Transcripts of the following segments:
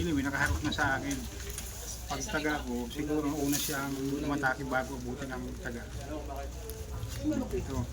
anyway, nakaharap na sa akin. Pag taga ko, siguro una siyang umatake bago abutin ng taga. Ito.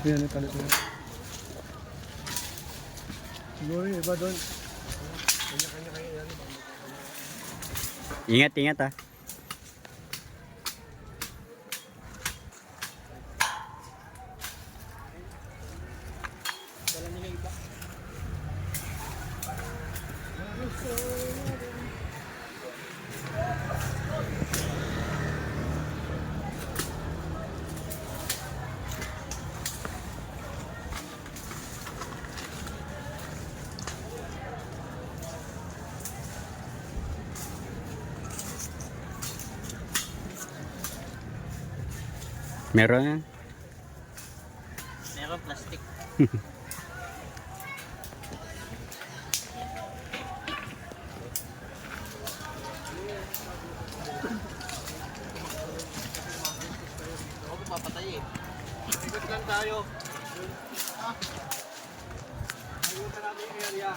Yan, palit na. Siguro yung iba doon. Kanya-kanya kayo yan. Ingat, ingat ah. Dala nila iba. Meron yan. Meron plastic. Ako papatay eh. Ikot lang tayo. Ha? Ayun na natin yung area.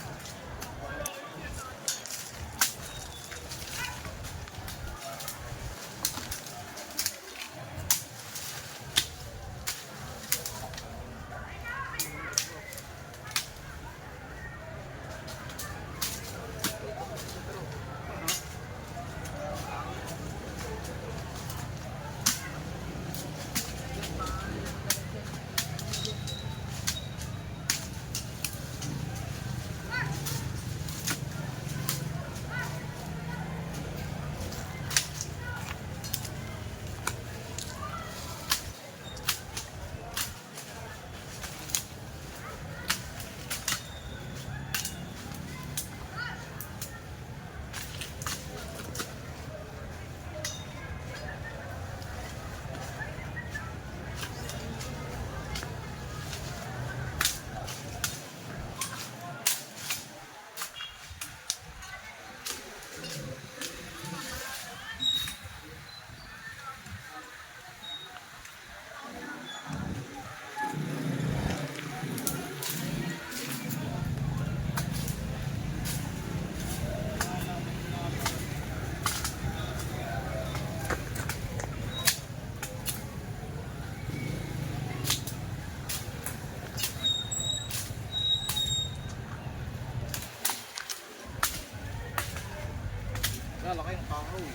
Laki yung kahoy.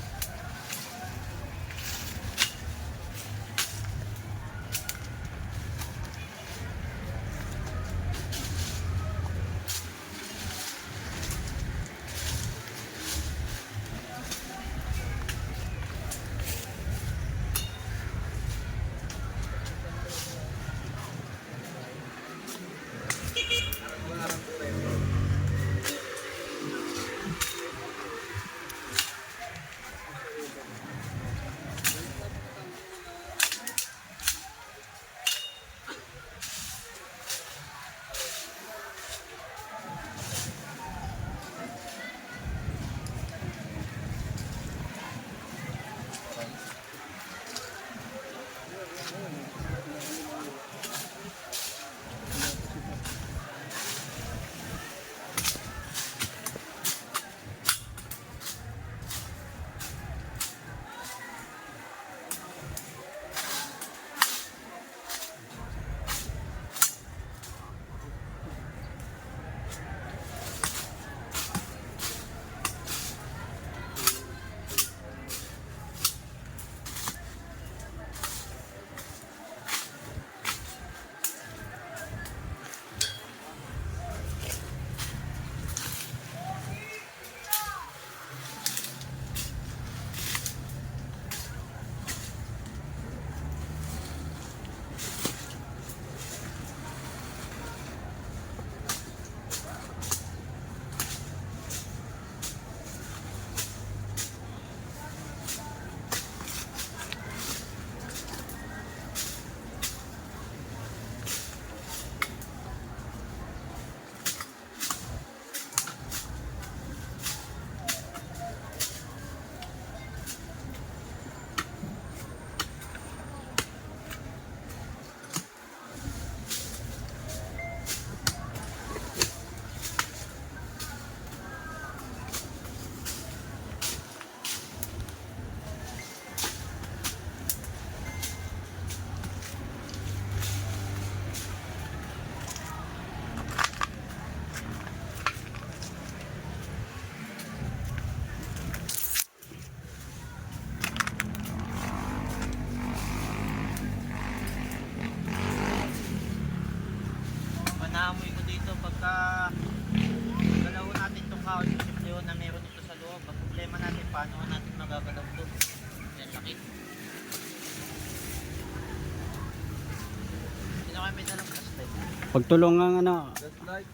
Gamit na lang flashlight. Pagtulong ang ano, Flashlight.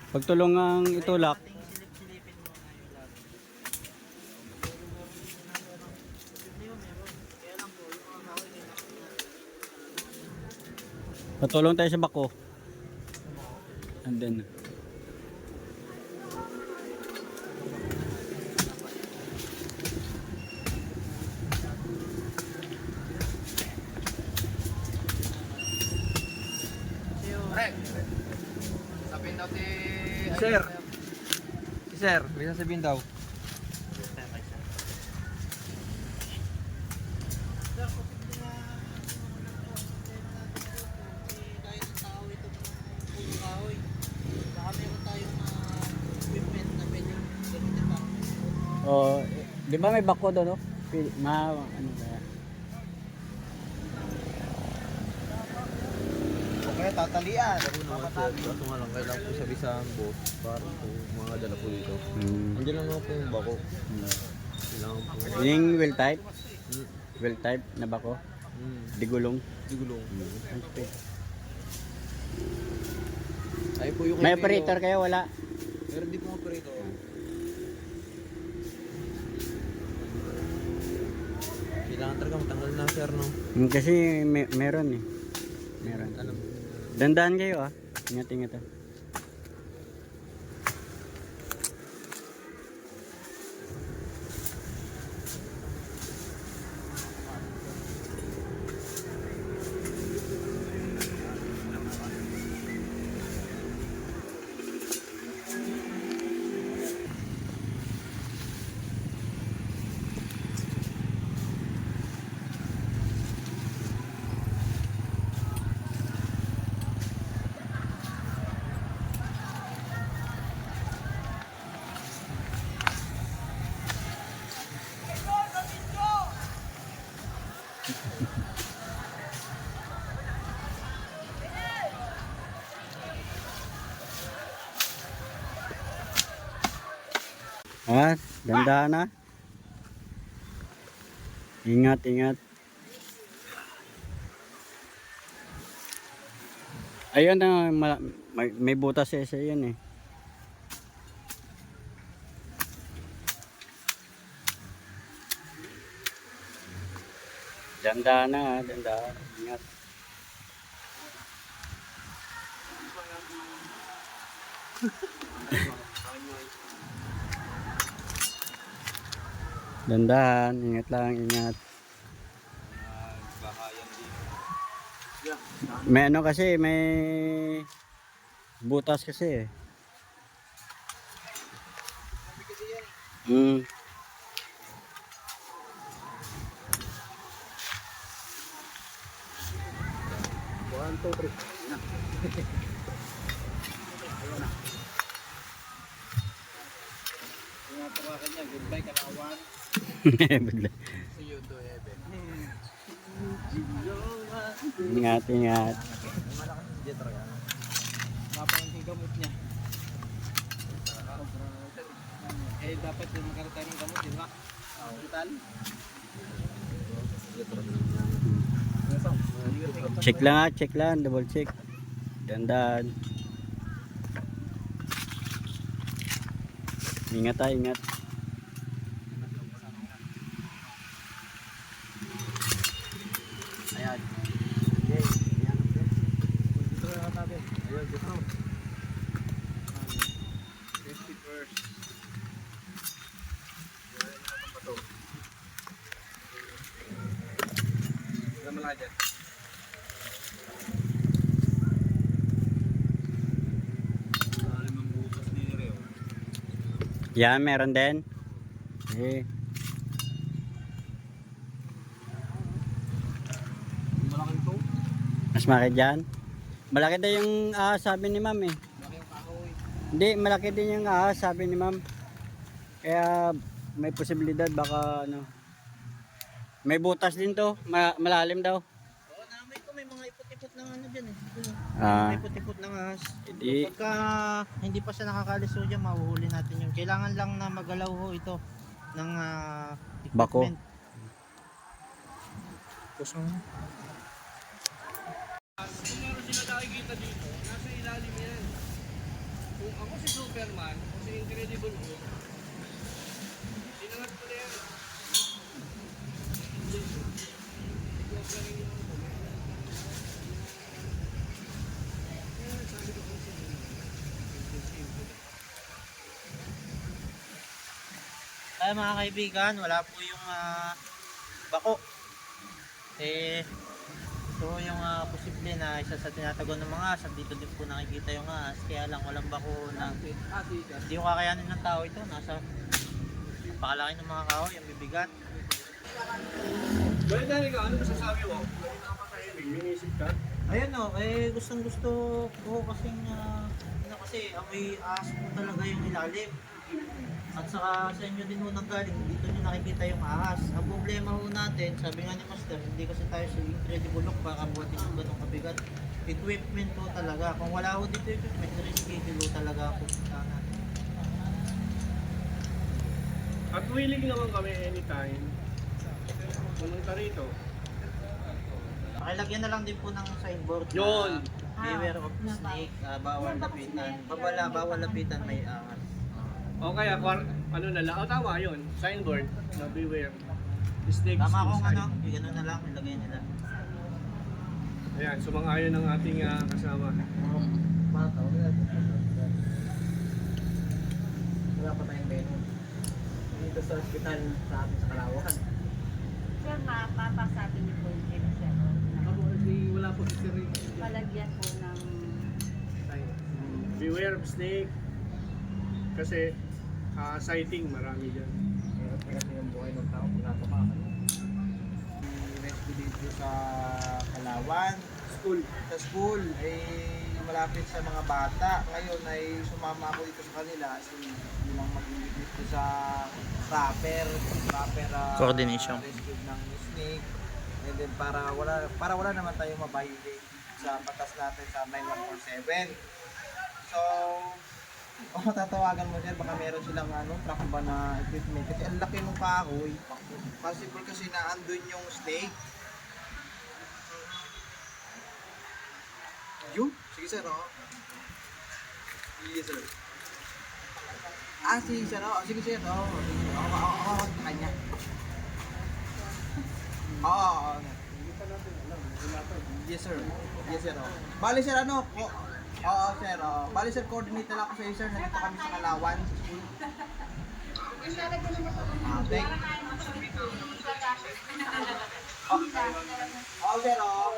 pagtulong ang itulak. Ating silip-silipin mo na yung lahat. Hindi mo meron. Kaya lang po, yung mga kahoy ganyan. Patulong tayo sa bako. And then, Rek! Sabihin daw si... Sir! Si Sir, may sasabihin daw. oh, di ba may bako doon, no? Ano kaya? Kaya tatalian. Kaso nga lang, kailangan po sabi sa boss para po mga dala po dito. Andiyan lang ako po yung bako. Kailangan po. Yung wheel type? Hmm. Wheel type na bako? Digulong? Digulong. Okay. Ay po yung May operator kaya wala? Pero di po operator. Kailangan talaga matanggal na sir, no? Kasi meron eh. Meron. Alam mo. Dandaan kayo ah. Ingat-ingat ah. Ah, dandaan na. Ingat, ingat. Ayun na, may butas sa yan eh. Dandaan na, dandaan. Ingat. Dandan, ingat lang, ingat. May ano kasi, may butas kasi eh. Hmm. Goodbye, kalawan. Bigla. See you to heaven. Ingat, ingat. Malakas si Jet talaga. Mapang yung gamot niya. Eh, dapat yung magkaroon tayo ng gamot, di ba? Hospital? Check lang, double check. Dandan. Ingat tayo, ingat. Ayan. Okay. Ayan. Dito na natabi. Ayun, dito. 51st. Ayan mo lang dyan. Limang butas ni Reo. Yan, meron din. Eh, Malaki ito. mas malaki dyan. Malaki din yung sabi ni ma'am eh. Malaki yung kahoy. Hindi, malaki din yung sabi ni ma'am. Kaya may posibilidad baka ano. May butas din to, malalim daw. Oo, namay ko may mga ipot-ipot ng ano dyan eh. Ah, May ipot-ipot ng ahas. hindi. Pagka hindi pa siya nakakalis ho dyan, mahuhuli natin yun. Kailangan lang na magalaw ho ito ng Bako. equipment. Kusang. malalim yan. Kung ako si Superman, o si Incredible Hulk, sinangat ko na yan. Huwag lang yung Ay mga kaibigan, wala po yung bako. Ito yung posible na isa sa tinatagon ng mga asap. Dito din po nakikita yung ahas. Kaya lang walang bako na hindi yung kakayanin ng tao ito. Nasa napakalaki ng mga kahoy, yung bibigat. Balik na rin ka, ano masasabi mo? Kanina ka pa tayo, minisip ka? Ayan o, gustong gusto ko kasing kasi amoy ahas po talaga yung ilalim. At saka sa inyo din ho nanggaling, dito nyo nakikita yung ahas. Ang problema ho natin, sabi nga ni Master, hindi kasi tayo sa Incredible Hulk baka buhatin yung ganong kabigat. Equipment ho talaga. Kung wala ho dito equipment, risky ho talaga ako punta natin. At willing naman kami anytime. Pumunta rito. Pakilagyan na lang din po ng signboard na Yun. beware of snake, bawal lapitan. Bawal lapitan may ahas. O kaya, ano na lang, tama yun, signboard na beware. Snakes Tama kung inside. gano'n na lang, ilagay nila. Ayan, sumang-ayon ng ating kasama. Wala pa tayong menu. Dito sa hospital sa atin sa Kalawaan. Sir, mapapasabi niyo po yung kay sir. Wala po si Sir. Malagyan po ng Beware of snake. Kasi sighting marami dyan. Kasi yung buhay ng tao, pinapakakan. Rescue dito sa Kalawan. Sa school ay malapit sa mga bata. Ngayon ay sumama ako dito sa kanila kasi yung mag-ibig dito sa proper Coordination. rescue ng snake. And then para wala naman tayong mabiolate sa batas natin sa 9147. So, kung matatawagan mo dyan, baka meron silang truck ba na equipment. Kasi ang laki ng kahoy. Possible kasi na andun yung snake. Yun? Sige sir, Yes sir. Sige sir, Sige sir, Ako sa kanya. Yes sir. Yes sir, Bali sir, sir, Bali sir, coordinate na lang ako sa iyo sir. Nandito kami sa Kalawan school. Thank sir,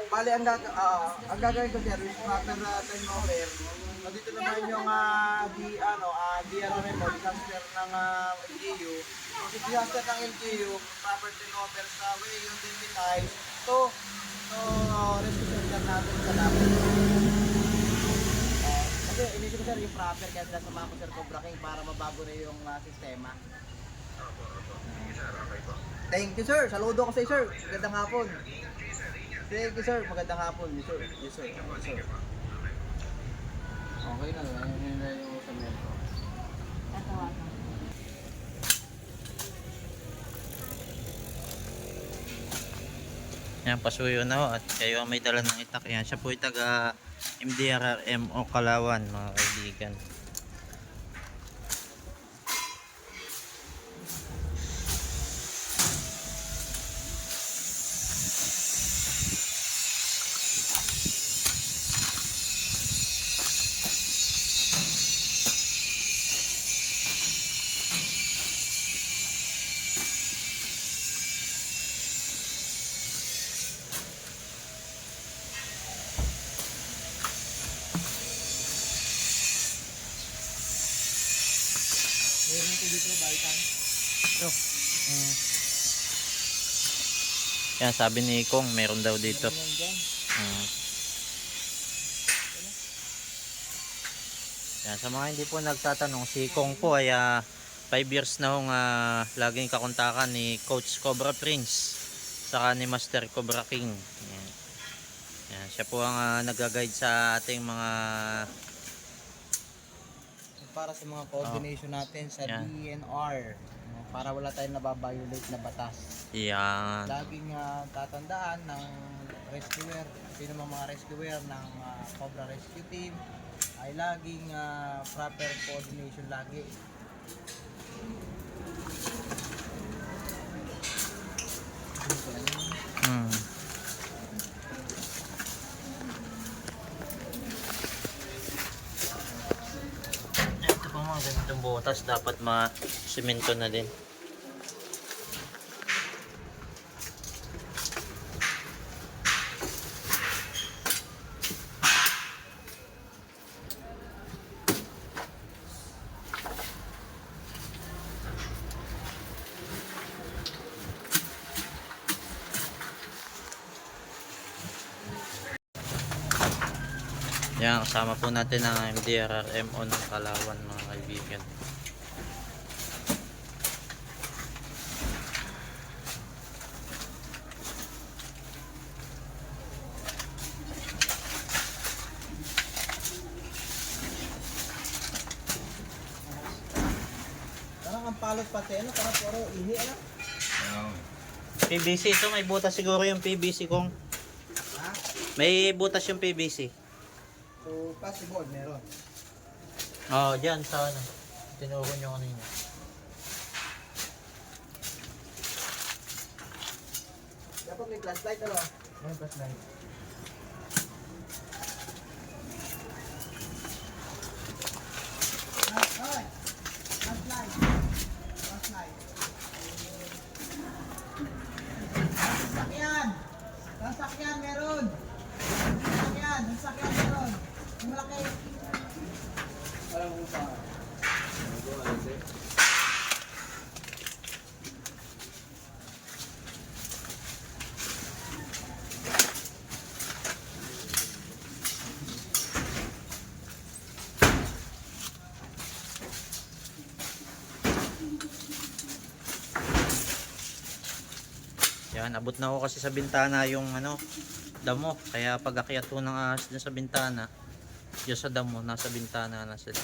Bali ang gagawin ko sir is proper turnover. Nandito naman yung DRRM o disaster ng LGU. Kasi disaster ng LGU, proper turnover sa way yung deputize. So rescue center natin sa lapit. Kasi inisip ko sir yung proper kaya sila sama ko sir Cobra King para mabago na yung sistema. Thank you sir, saludo ko sa iyo sir. Magandang hapon. Thank you sir, magandang hapon. Yes sir. Yes sir. Yes sir. Okay na, yun na yung sa metro. tatawagan. Yan, pasuyo na ho at kayo ang may dala ng itak. Yan, siya po ay taga MDRRM o Kalawan mga kaibigan. Yan, sabi ni Kong, meron daw dito. Yan, sa mga hindi po nagtatanong, si Kong po ay 5 years na hong laging kakontakan ni Coach Cobra Prince saka ni Master Cobra King. Yan. Yan, siya po ang nag-guide sa ating mga Para sa mga coordination natin sa Yan. DNR, para wala tayong nababiolate na batas. yan. Laging tatandaan ng rescuer sino mang mga rescuer ng Cobra Rescue Team ay laging proper coordination lagi. Ito po mga ganitong butas, dapat ma-simento na din. Yan, kasama po natin ang MDRRMO ng Kalawan mga kaibigan. Parang ang palot pati, ano, parang puro ihi, ano? PVC ito, may butas siguro yung PVC kong. Ha? May butas yung PVC. So, possible, meron. Oo, dyan sa ano. Tinuro nyo kanina. Dapat may flashlight, ano? May flashlight. Ay! Flashlight! Flashlight! Sasakyan! Sasakyan meron! Sasakyan meron! Yung malaki! Yan, abot na ako kasi sa bintana yung ano, damo. Kaya pag akyat ko ng ahas dyan sa bintana, dyan sa damo, nasa bintana na sila.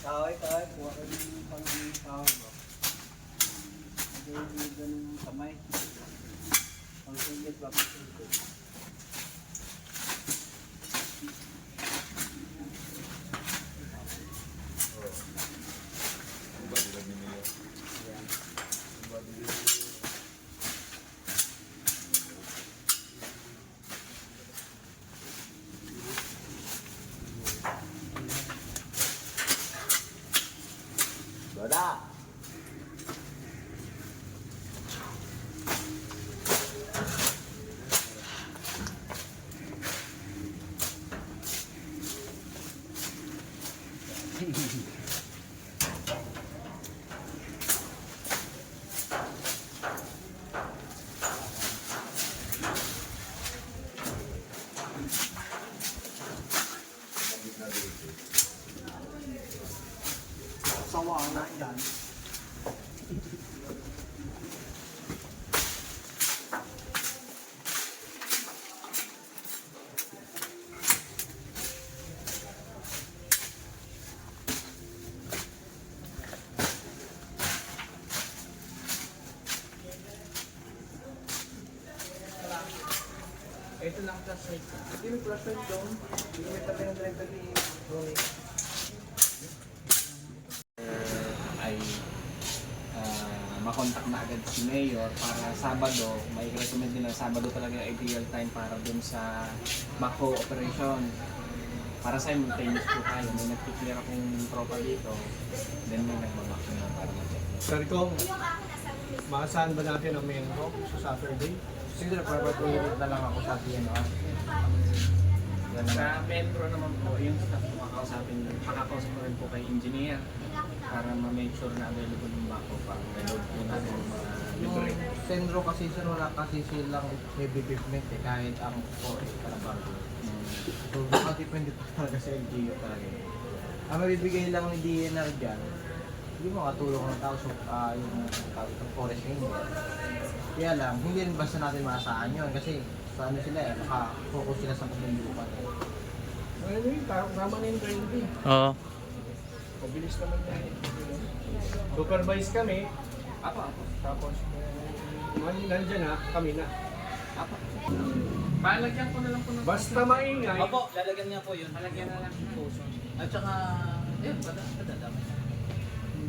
Kaway, kuha ka yung pang-kaway ba? Hindi ganun kamay. Pang-singit ba? Pang-singit. Doda! Sawa na yan. Ito lang Hindi may flash light doon. Hindi may tabi ng director ni Ronnie. Ay makontak na agad si Mayor para Sabado, may recommend nila Sabado talaga yung ideal time para dun sa Mako operation. Para simultaneous po tayo, may nag-clear akong tropa dito, then may nagbabak na para mag-check. Sir Kong, maasahan ba natin ang main rock sa Saturday? Siguro, probably na lang ako sa DNR. Sa Metro naman po, yung staff ko makakausap ko rin po kay engineer para ma-make sure na available yung bako para reload po natin yung mga Yung libre. Sendro kasi sir, wala kasi silang heavy equipment eh, kahit ang forest para bago. So, nakadepende pa talaga sa LGU talaga. Ang mabibigay lang ni DNR dyan, yung mga tulong ng tao, so, yung tawag ng forest ranger. Kaya lang, hindi rin basta natin maasahan yun kasi sa ano sila eh, naka-focus sila sa paglindukan eh. Ano yun, tama na yung 20. Oo. Mabilis naman yan. Supervise kami, Apo. tapos nandyan na, kami na. Palagyan ko na lang po ng Basta maingay, Opo, lalagyan niya po yun. Palagyan na lang. Puso. At saka, yun, padadami.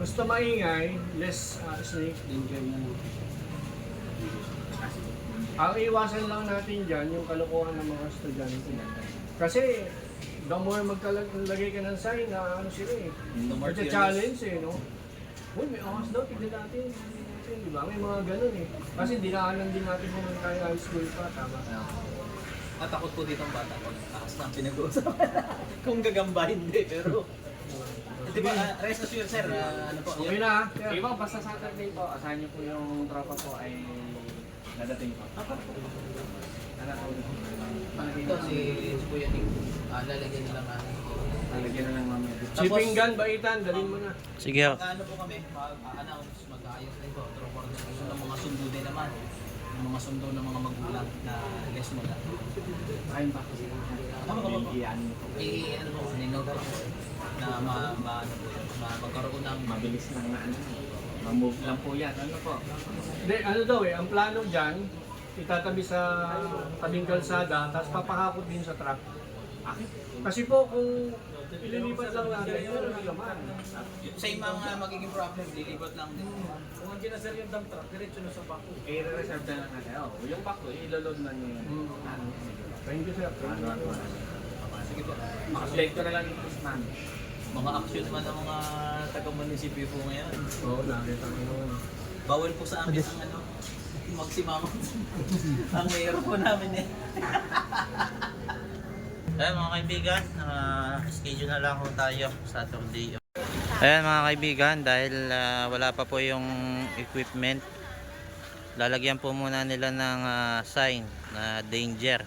basta maingay, less snake. Enjoy na lang. Ang iwasan lang natin dyan, yung kalokohan ng mga estudyante. Kasi, the more magkalagay ka ng sign na ano sila eh. Challenge eh, no? Uy, may ahas daw, tignan natin. Di ba? May mga ganun eh. Kasi dinaanan din natin kung tayo high school pa, tama. Natakot po dito ang bata ko. Takas na ang pinag-uusapan. Kung gagamba, hindi. Pero, di ba, rest assured sir, ano po, Okay na, ha? Okay po, basta Saturday po, asahan niyo po yung tropa po ay dadating po. Anak ko. ito si Kuya Nick, lalagyan nila nga. Lalagyan na lang mamaya. Shipping gun, baitan, dalhin mo na. Sige. Ano po kami, mag-announce, mag-aayos din po. Through coordination ng mga sundo din naman. Ng mga sundo ng mga magulang na less mo na. Ayun pa kasi. Iyan mo po. Ano po, ninote po na ano po yun, magkaroon ng Mabilis lang na ano. Ma-move lang po yan. Ano po? Hindi, ano daw eh, ang plano dyan, itatabi sa tabing kalsada, tapos papahakot din sa truck. Kasi po kung ililipat lang natin, meron na naman. same ang magiging problem, lilipat lang din. Kung ang ginasal yung dump truck, diretso na sa bako. I-reserve na lang natin. Oh, yung bako, iloload na niyo yan. Thank you sir. Sige po. Update ko na lang yung post namin. Mga action naman ng mga taga-munisipyo po ngayon. Oo, nakita ko yun. Bawal po sa amin ang ano, magsimamang. Ang mayor po namin eh. Ayan mga kaibigan, schedule na lang ho tayo Saturday. Ayan mga kaibigan, dahil wala pa po yung equipment, lalagyan po muna nila ng sign na danger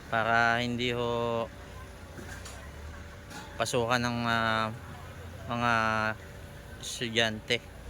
para hindi ho pasukan ng mga estudyante.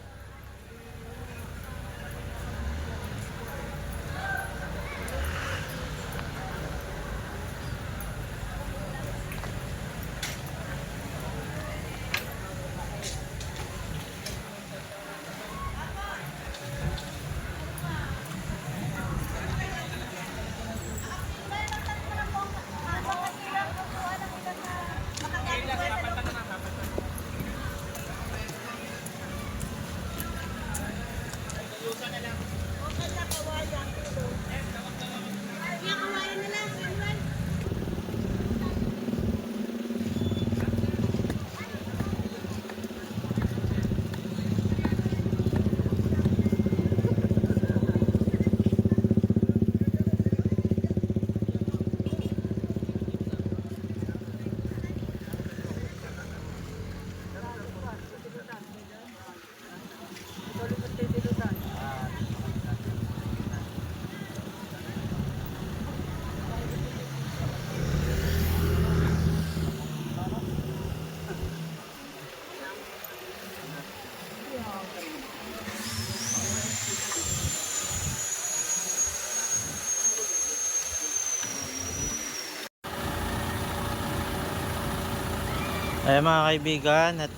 Ayan mga kaibigan, at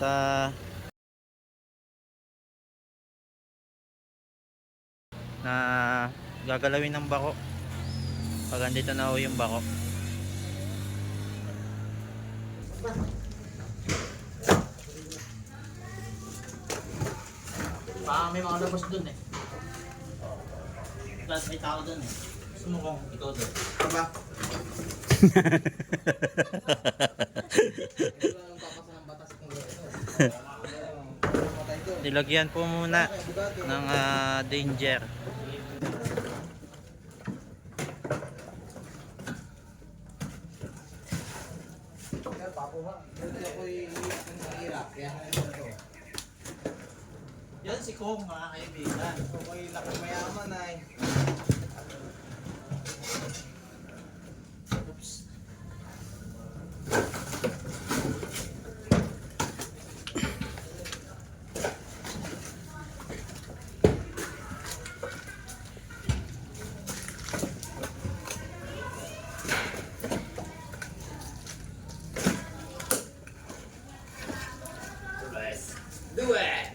na gagalawin ng bako. Pag andito na ho yung bako. Baka may mga labas dun eh. Plus may tao dun eh. Gusto mo kong ikaw dun. Aba? Nilagyan po muna ng danger. Yan si Kong mga kaibigan. Okay, laki mayaman ay. Oops. Do it!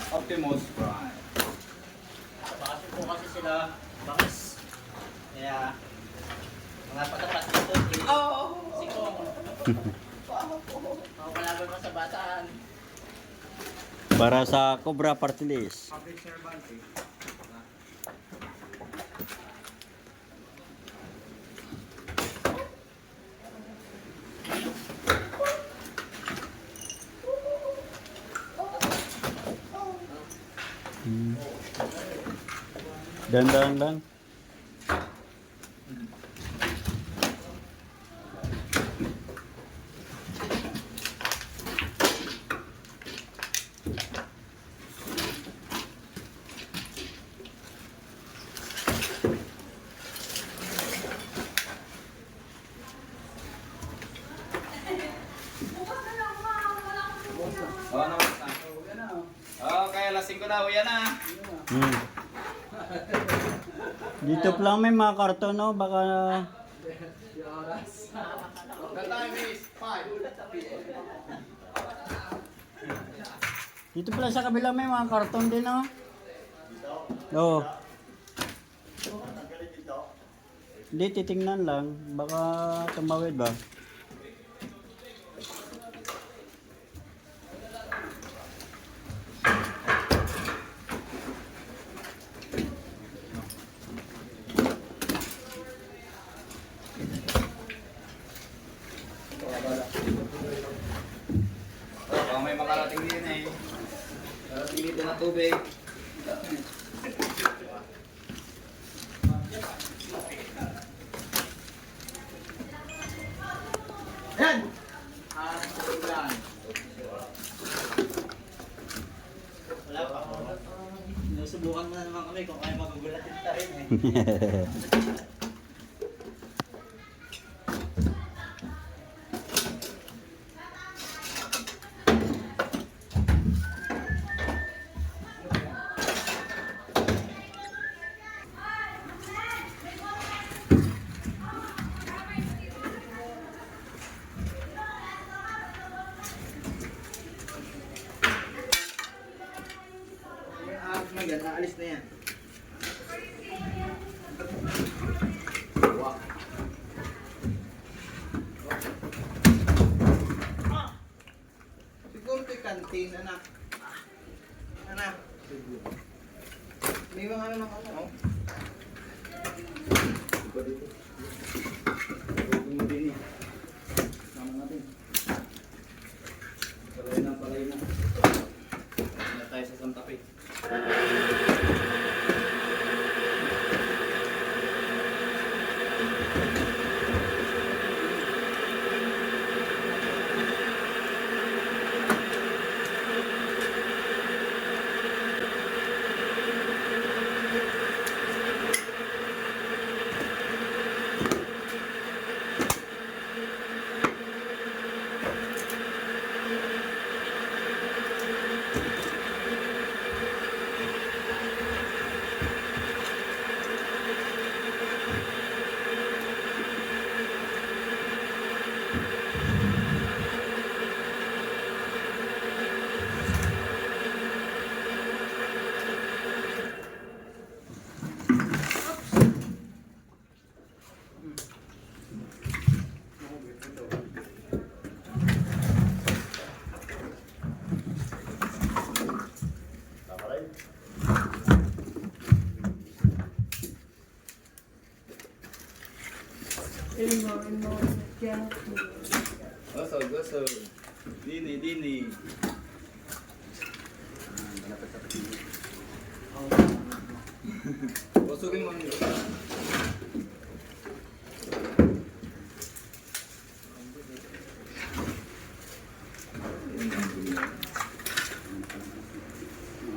Optimus Prime. Bakit po kasi sila bakis. Kaya mga patapat dito si Kong. Mga kalaban mo sa bataan. Para sa Cobra Party List. Public servant eh. Dandan lang. Oo naman na. Oo, kaya lasing ko na. Uyan na. Hmm. Dito pa lang may mga karton, no? Baka The time is 5. dito pala sa kabila may mga karton din, no? Oo. Hindi, titingnan lang. Baka tumawid ba? Baka may makarating din eh. Karating dito na tubig. Yan! Wala pa. Sinusubukan mo na naman kami kung kaya magugulatin tayo eh. Yan, aalis na yan. Siguro ito'y kantin, anak. Anak. May mga ano ng ano, oh. Huwag mo din eh. Sama natin. Palay na, palay na. Palay na tayo sa Santa Fe. Gosog. Dini. Gosogin mo.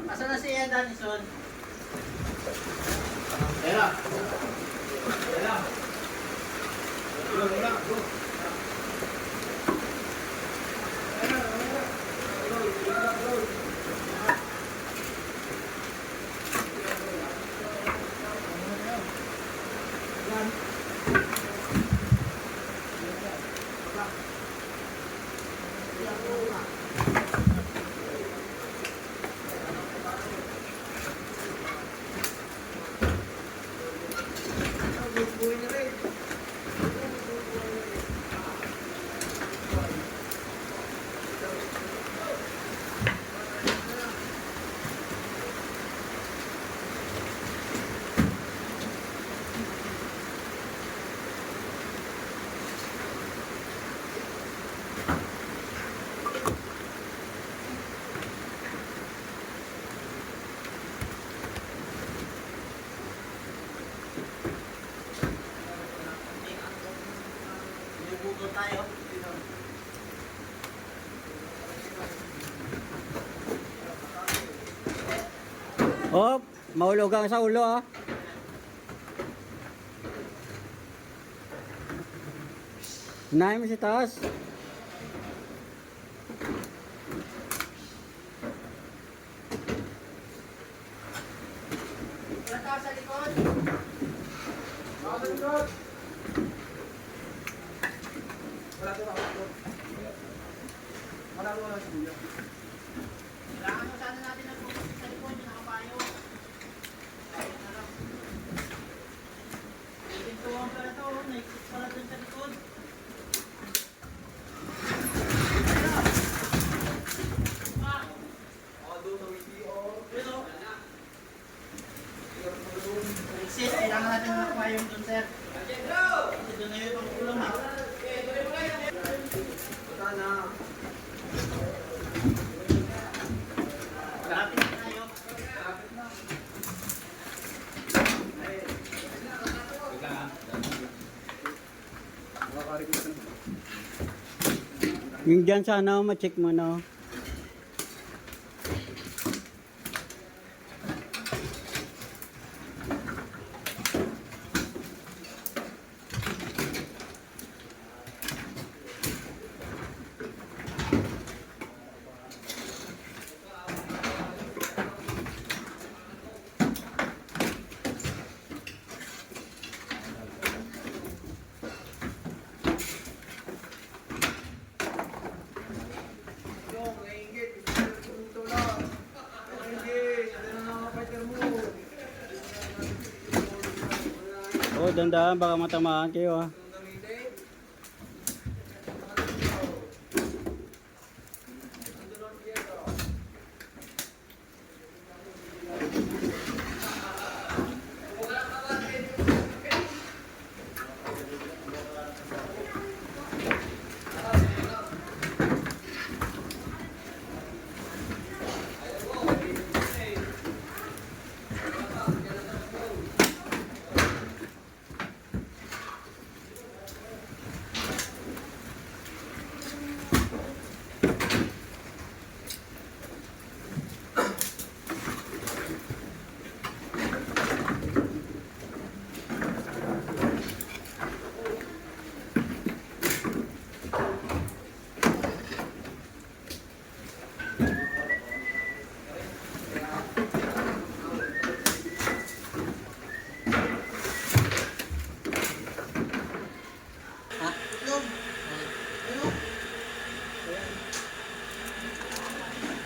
Asa na si Danison? Bubudol tayo. Oh, mahulog ang sa ulo ah. Unahin mo si taas. Wala tayo sa likod. Kailangan mo sana natin ang focus sa likod, yung nakapayo. Ayun na lang. Pintuan pala to, naikot pala dun sa likod. Exit, kailangan natin makapayong dun, sir. Kasi dun na yung pangkulong, ha? Malapit na tayo. Yung dyan sana ma-check mo no. Oh, dandaan baka matamaan kayo ah.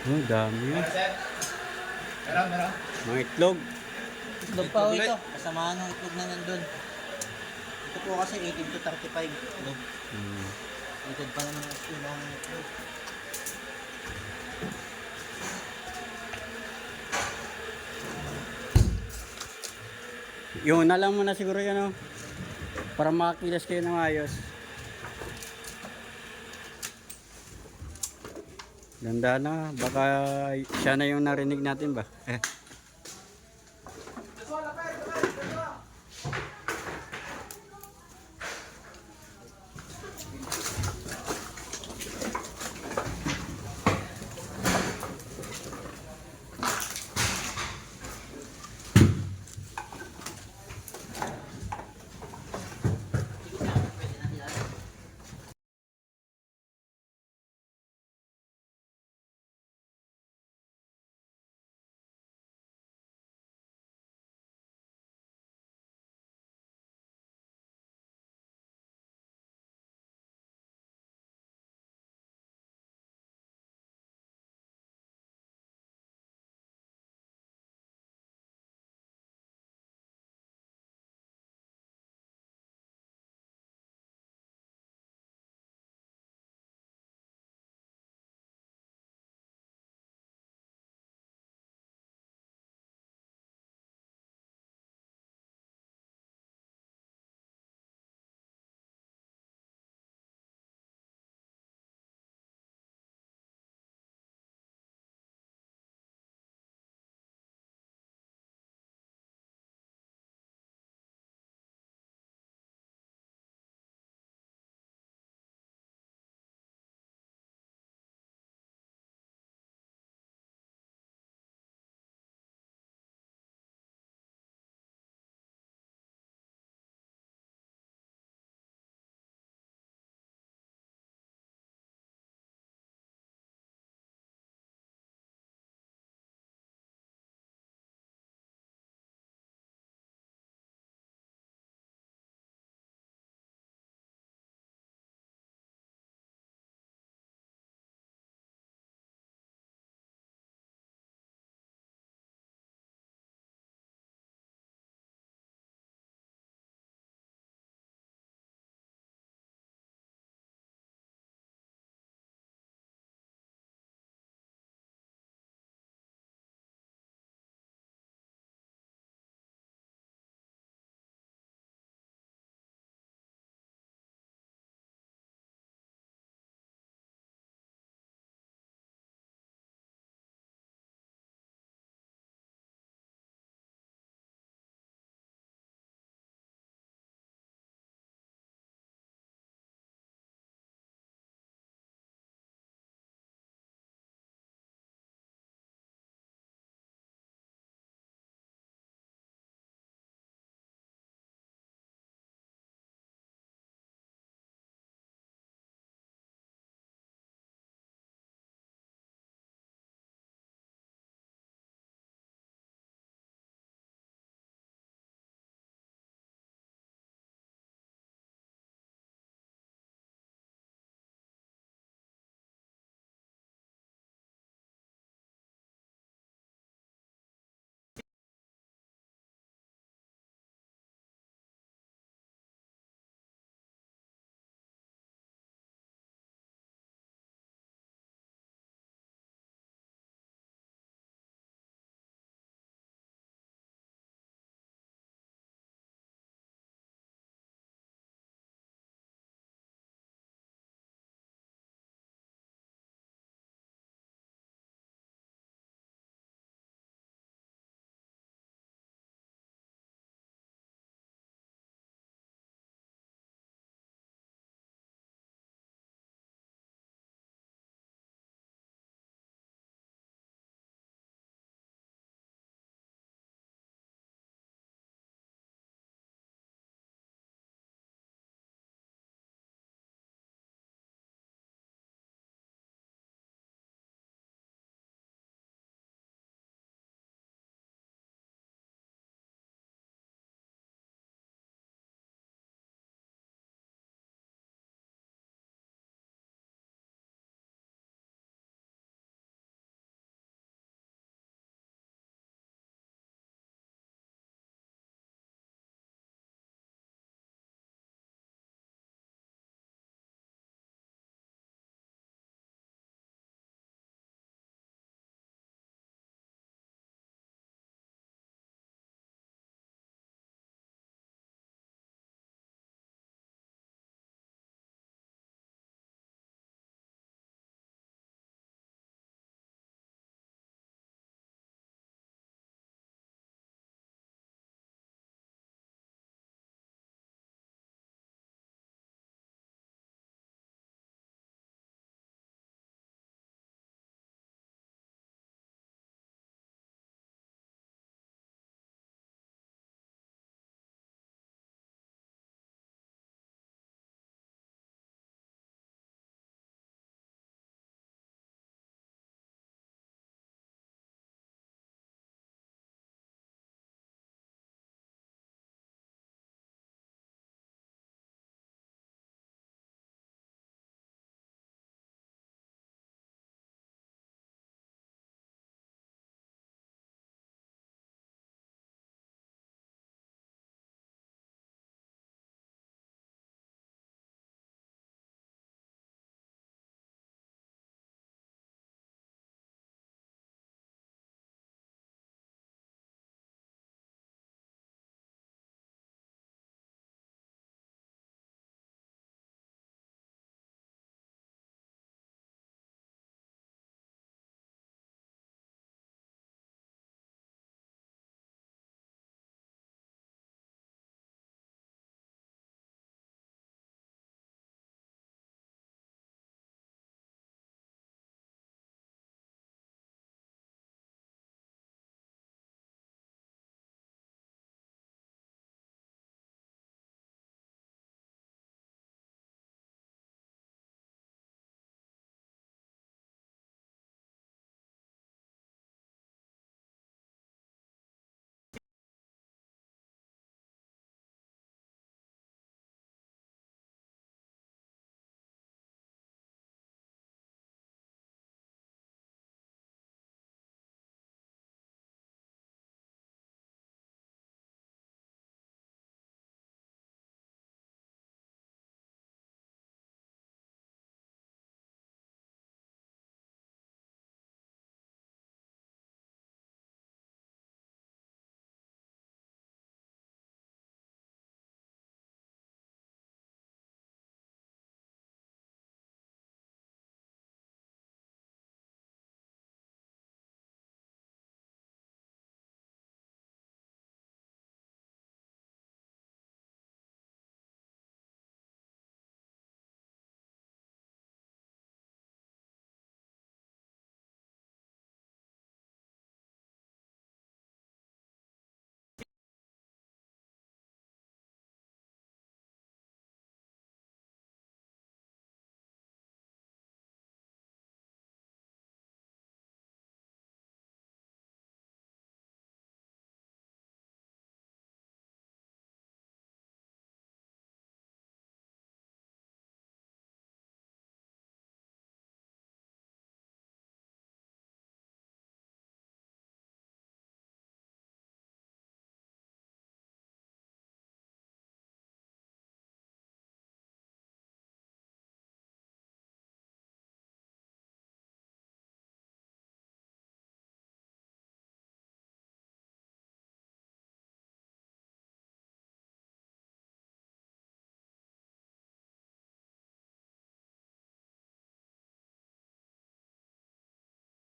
Oh, dami yan. Meron. Mga itlog. Itlog pa ho ito. Kasamaan ng itlog na nandun. Ito po kasi 18 to 35 itlog. Itlog pa naman ang itlog ng itlog. Yung na lang muna siguro yan oh. Para makakilos kayo ng ayos. Ganda na. Baka siya na yung narinig natin ba?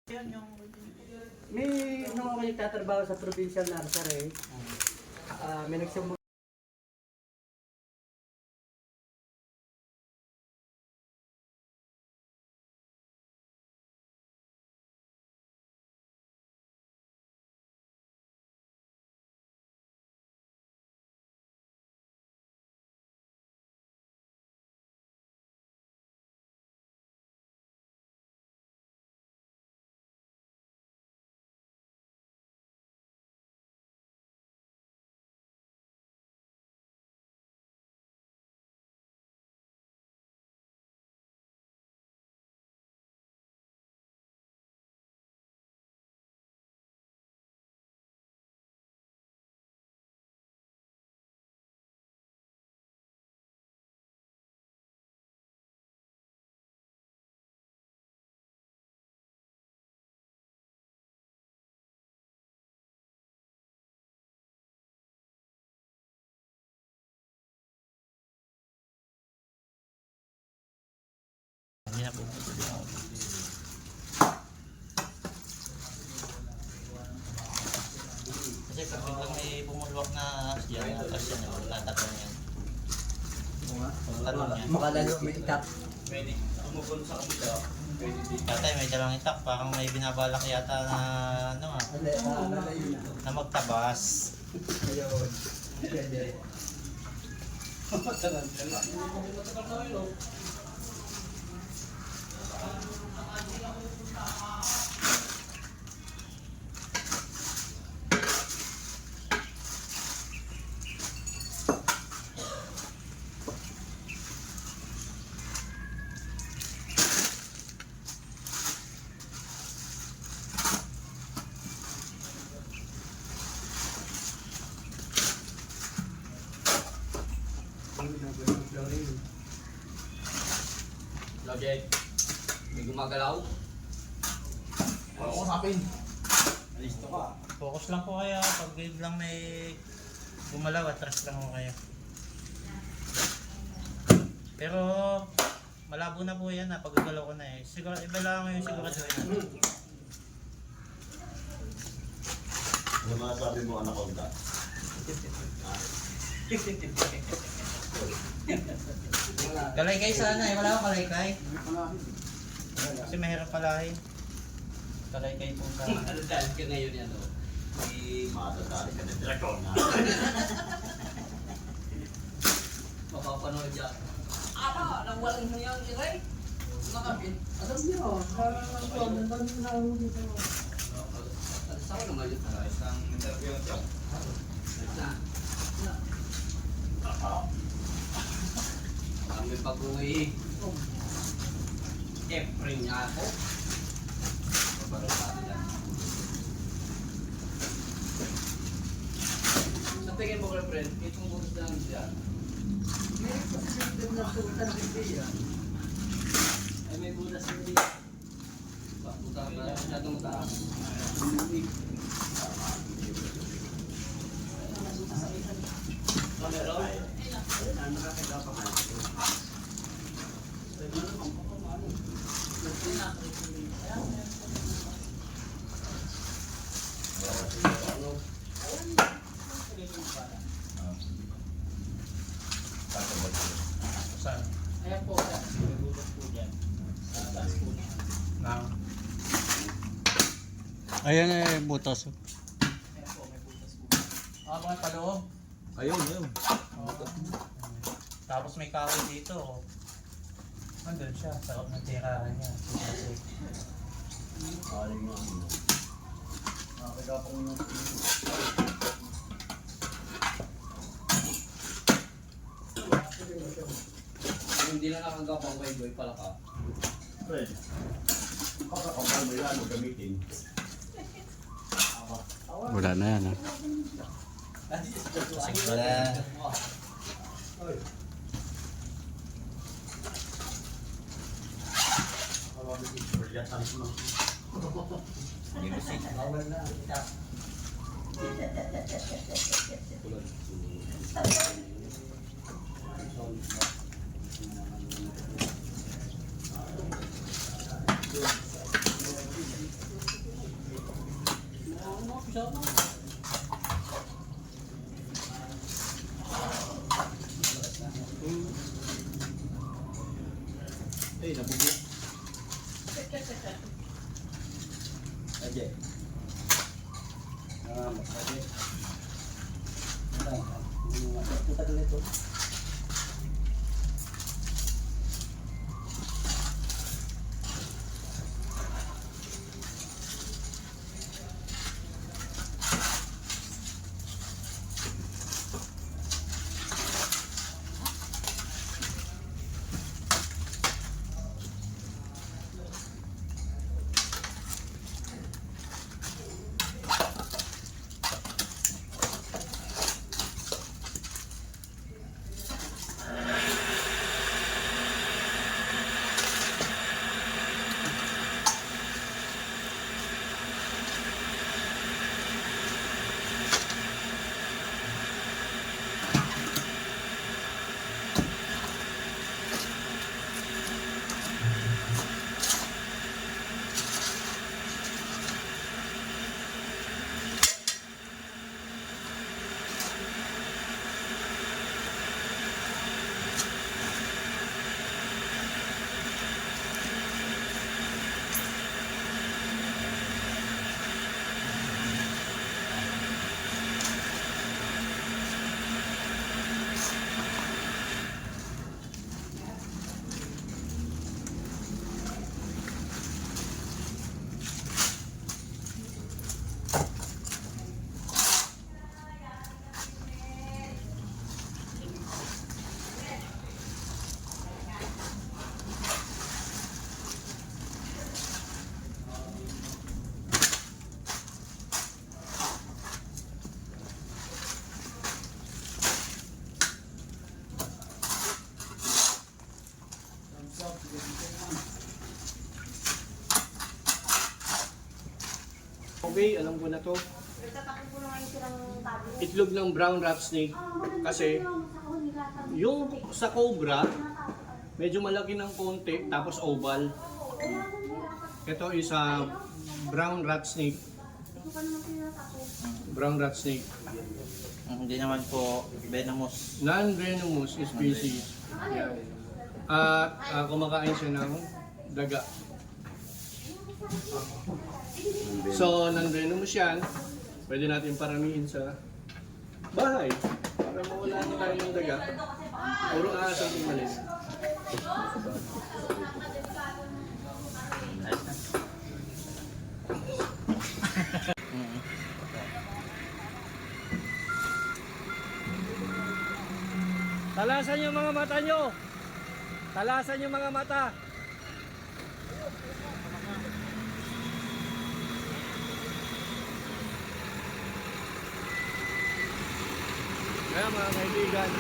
Yan yung May nung ako nagtatrabaho sa provincial nursery, may nagsumbo Hindi na po. Kasi pag biglang may bumulwak na yan, tapos yan, tatatong yan. Tatatong yan. makalalo may itak. Pwede tumukol sa kabila. Pwede din. Tatay, may dalawang itak. Parang may binabalak yata na, ano na magtabas. Ayun. Pwede. Lagay. May gumagalaw. Wala ko sapin. Alisto ka. Focus lang po kayo. Pag biglang may gumalaw, atras lang po kayo. Pero malabo na po yan, pagkagalaw ko na eh. Siguro, iba lang ko yung sigurado yan. Ano masasabi mo, anak ko ka? Kalaykay sana eh, wala akong kalaykay. Kasi mahirap palahin. Kalaykay po sa... Ano dahil ka ngayon yan o? Matatali ka ng direktor na. Mapapanood yan. Apa! Nang walang nangyang iray? Nakapit. Alam niyo, nandun dito. Saan naman yun? Isang interview siya. Kami pag-uwi. April niya ako. Babarong natin yan. Sa tingin mo, friend, itong bukas na lang siya. May posibilidad na sultan hindi yan. Ay, may budas hindi. Puta ka, masyadong mataas. Meron? Saan? Ayan po, sir. May butas po dyan. Sa taas po niya. Ayan eh, butas. Ayan po, may butas po. Mga paloob. Ayun. Tapos may kahoy dito. Andun siya, sa ng tirahan niya. Aling mo. Nakakagapang mo. Hindi na nakagapang boy pala ka. Fred, kakakapal mo yan, gamitin. Wala na yan. Wala. Eh, nabugit. Aje. Masabi. Kita dulu itu. Okay, alam ko na to. Itlog ng brown rat snake. Kasi yung sa cobra, medyo malaki ng konti, tapos oval. Ito is a brown rat snake. Brown rat snake. Hindi naman po venomous. Non-venomous species. Yan. At kumakain siya ng daga. So, non-venomous yan. Pwede natin paramihin sa bahay para mawala na tayo ng daga. Puro ahas ang umalis. Talasan yung mga mata nyo. Talasan yung mga mata. Kaya mga kaibigan,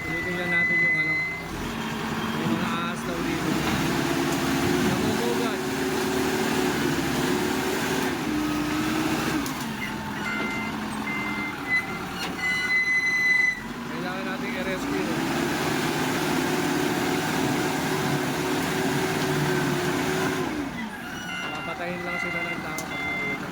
tinitingnan natin yung ano, yung mga ahas daw dito. Namubugan. Kailangan natin i-rescue. Papatayin lang sila ng tao pag nakita.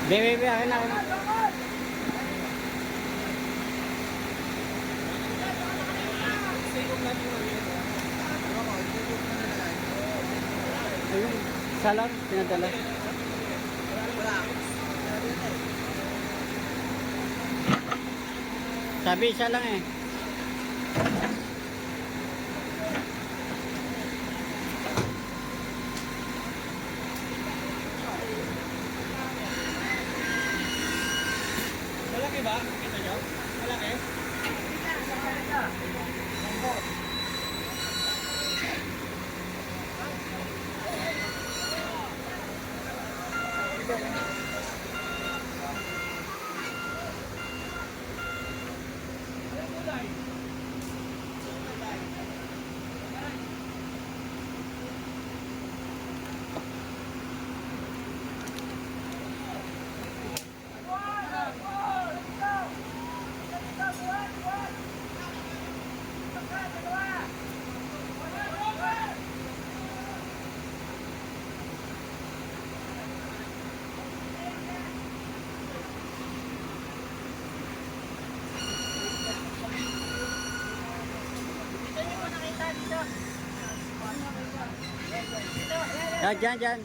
Bebe, akin na. Ayun, isa lang, pinadala. Sabi isa lang eh. Malaki ba? Kita nyo? Malaki? Dyan.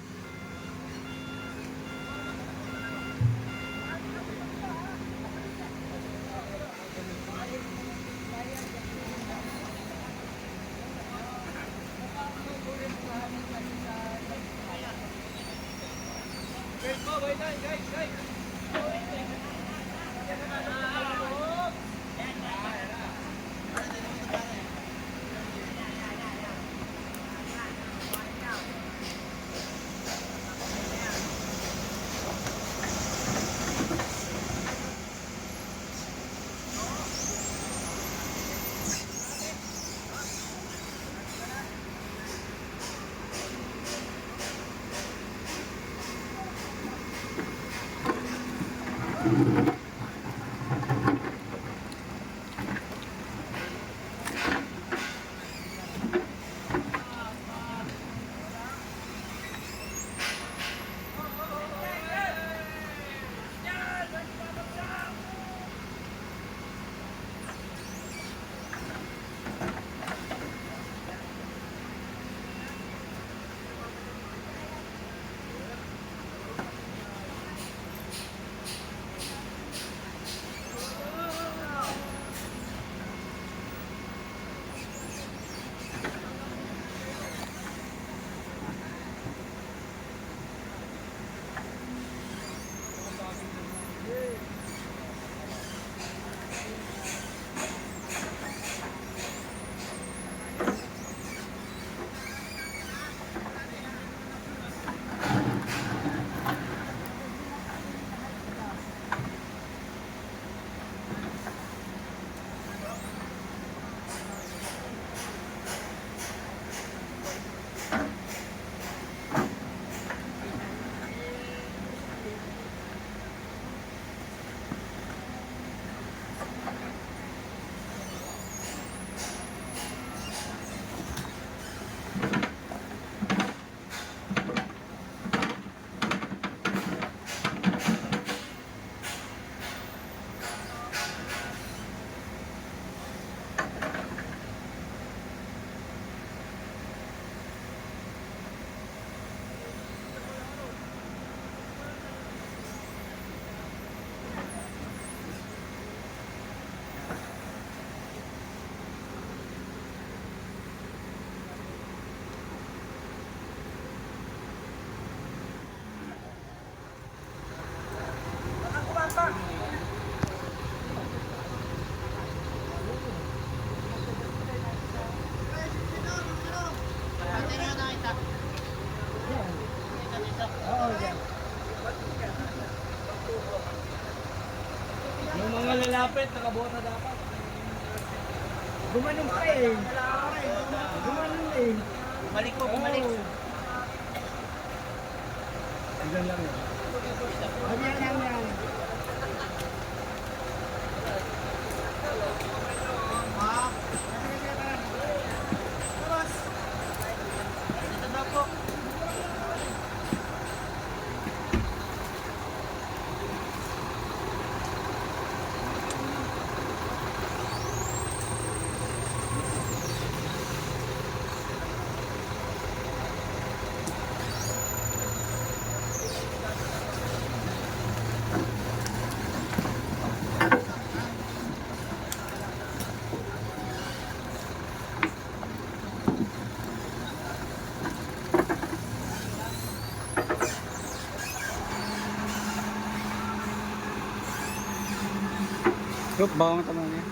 Yung mga lalapit, nakabota dapat. Gumanong ka eh. Gumanong eh. Bumalik po, bumalik. Diyan lang yan. Diyan lang yan. Ito na po. Kuk, bawang teman niya.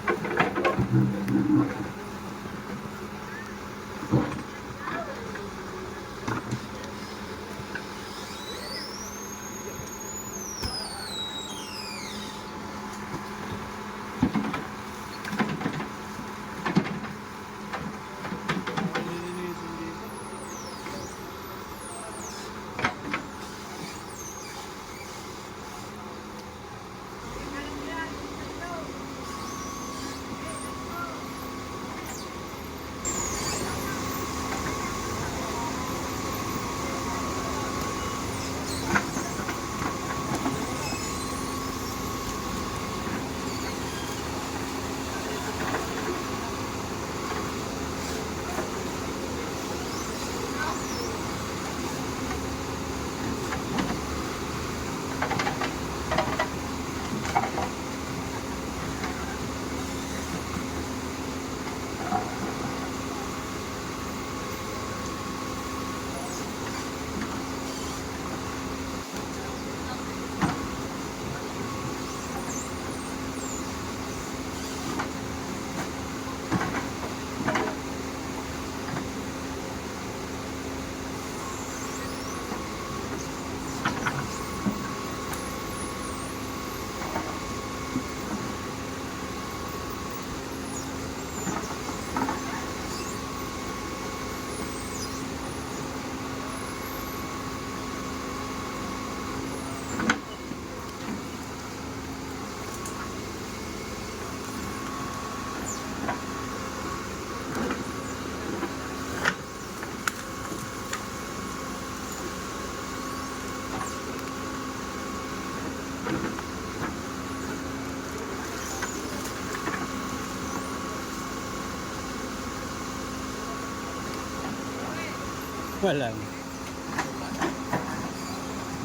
Walang.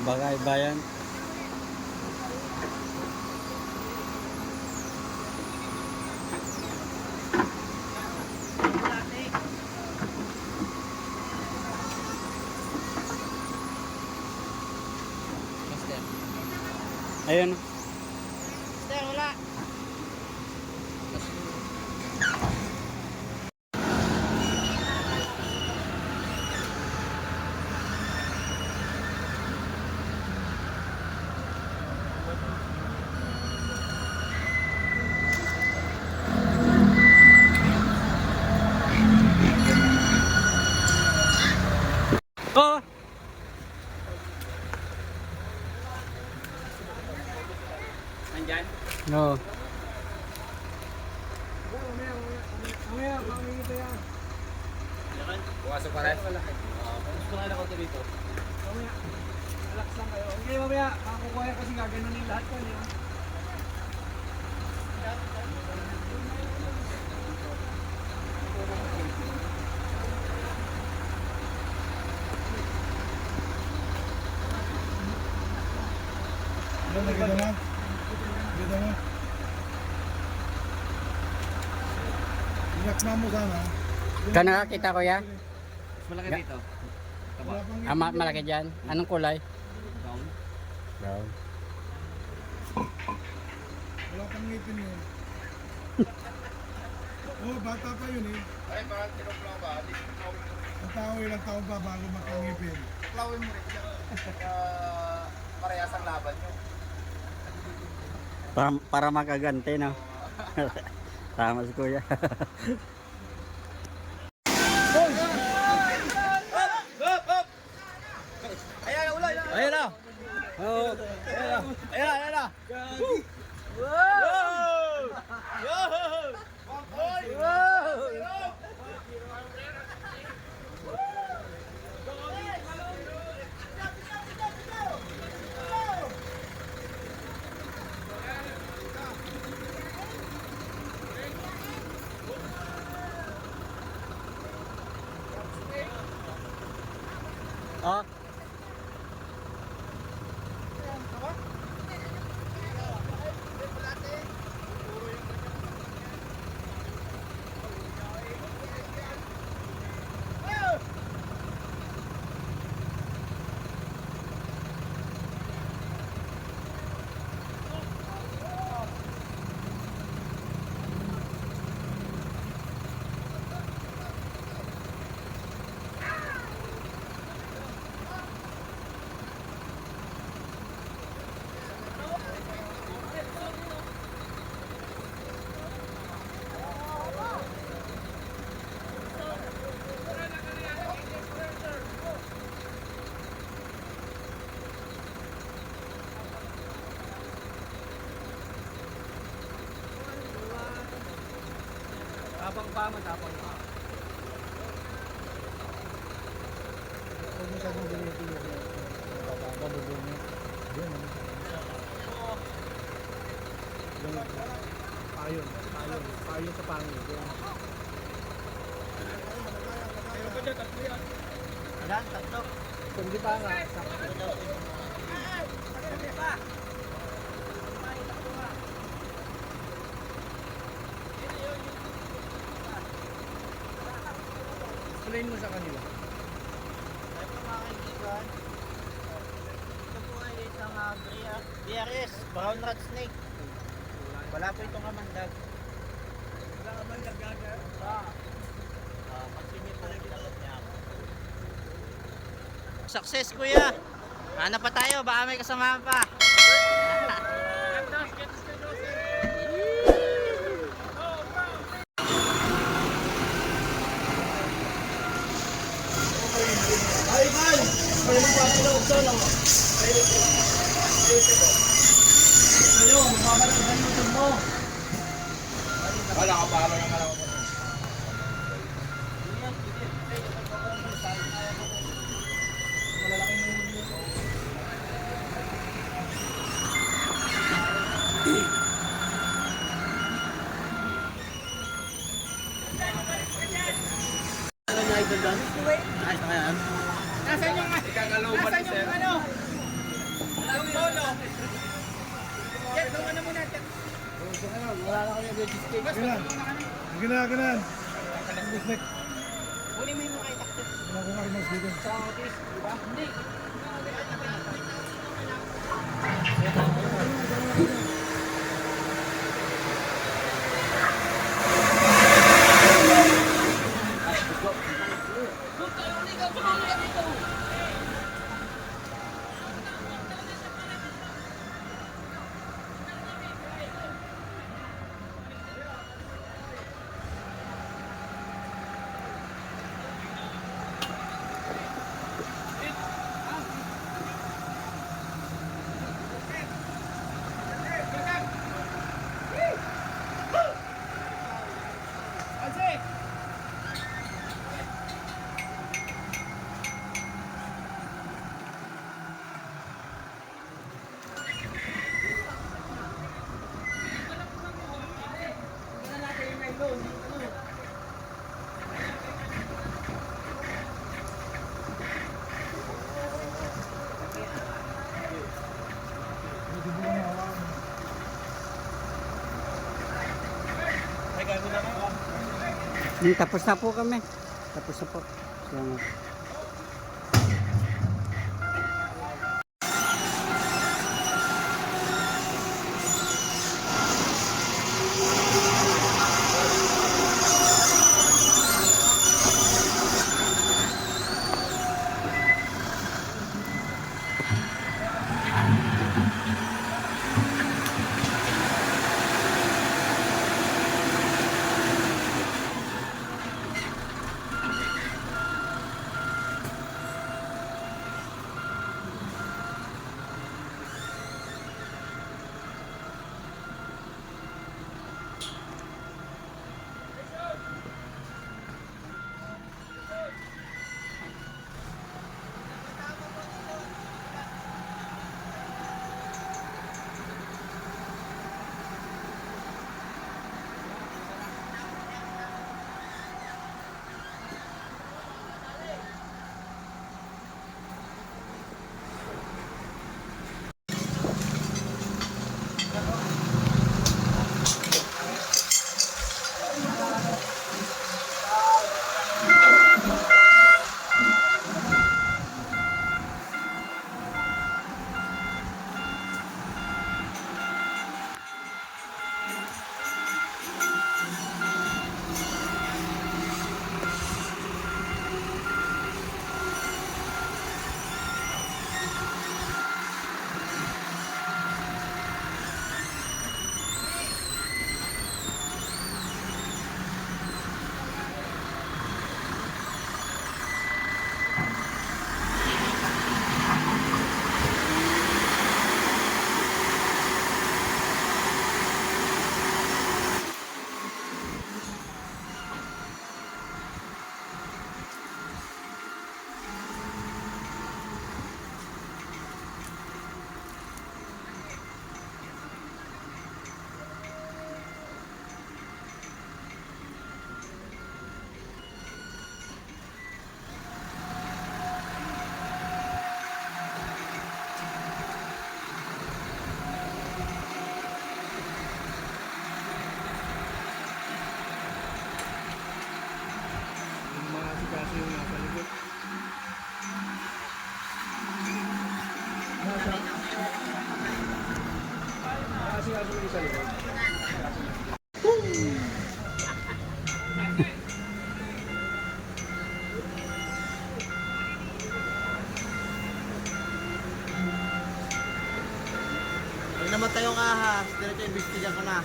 Bagay bayan. Ayun. Oh. Nandyan? No. Mamaya, mamingito yan. Pumasok pa rin? Gusto nga na konti dito. Mamaya, relax lang kayo. Okay, mamaya, makukuha yan kasi gaganunin lahat yan. Eh. Ka nakakita ko ya? Malaki dito. Malaki dyan. Anong kulay? Brown. Brown. Wala pang ngipin yun. Oh, bata pa yun eh. Ay, bakit tinuplang ba? Ang tao ilang taon pa bago makangipin. Tuklawin mo rin siya. Parehas ang laban nyo. Para makaganti, no? Tama si kuya. Ayan, ulo, ayan. Ayun na! Oh. Ayan na. Oh. pa, matapang pa. Huwag mo sabong ganito yung bababababog mo. Yan, Payon sa pangit. Ilan? Tatlo? Hindi pa nga. Explain mo sa kanila. Ay po mga kaibigan, ito po ay isang BRS, brown rat snake. Wala po itong kamandag. Wala kamandag gaga? Pansin niyo po ang lagot niya. Success kuya! Hanap pa tayo, baka may kasama pa. Ganun, ganun. Huli mo yung mga itakto. Wala kong armas dito. Sa office, di ba? Hindi. Tapos na po kami. Tapos na po. Salamat. sa may isa likod. Pag namatay yung ahas, diretso imbestigan ko na.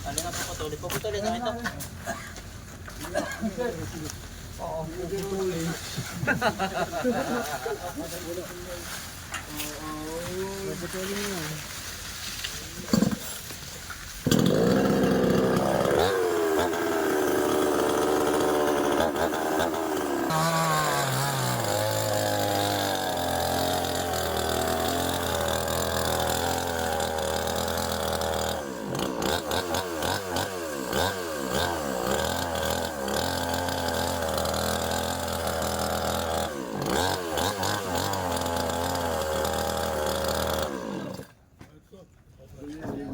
Ano nga puputulin? Puputulin na ito. Oo, puputulin. Puputulin mo.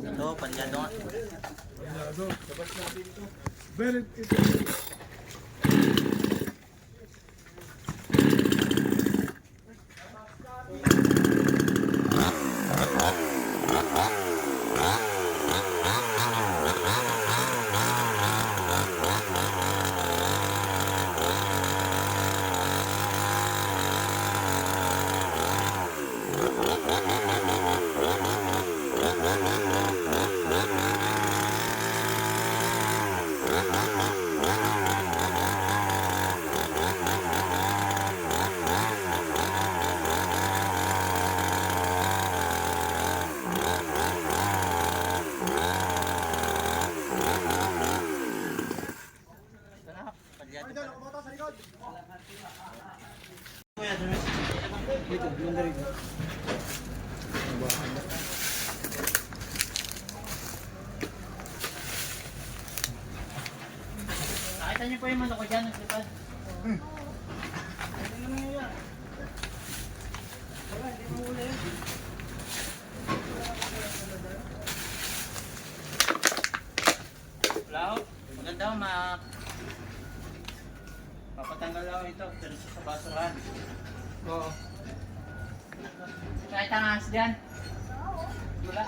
Ito, palyado nga. Very Nakita niyo po yung manok ko dyan, naglipad. Wala ho. Maganda ho, papatanggal ako ito, pero sa basurahan. Oo. Kahit ang ahas dyan. Wala.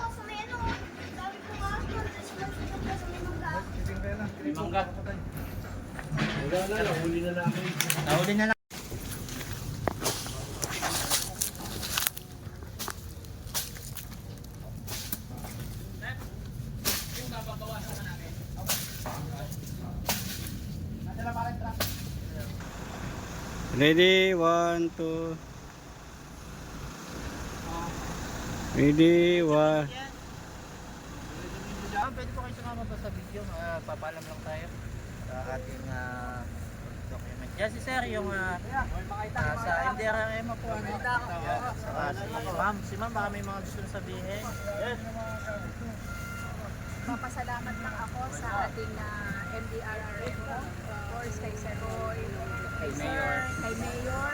Limangga. Wala na, nahuli na namin. Nahuli na lang. Ready, 1, 2. Ready, 1. Pwede po kayo sumama pa sa video. Papaalam lang tayo sa ating document. Yan si sir, yung sa NDRRM po. Saka si ma'am, baka may mga gusto sabihin. Papasalamat lang ako sa ating MDRRM, of course, kay Sir Roy, kay Sir, kay Mayor,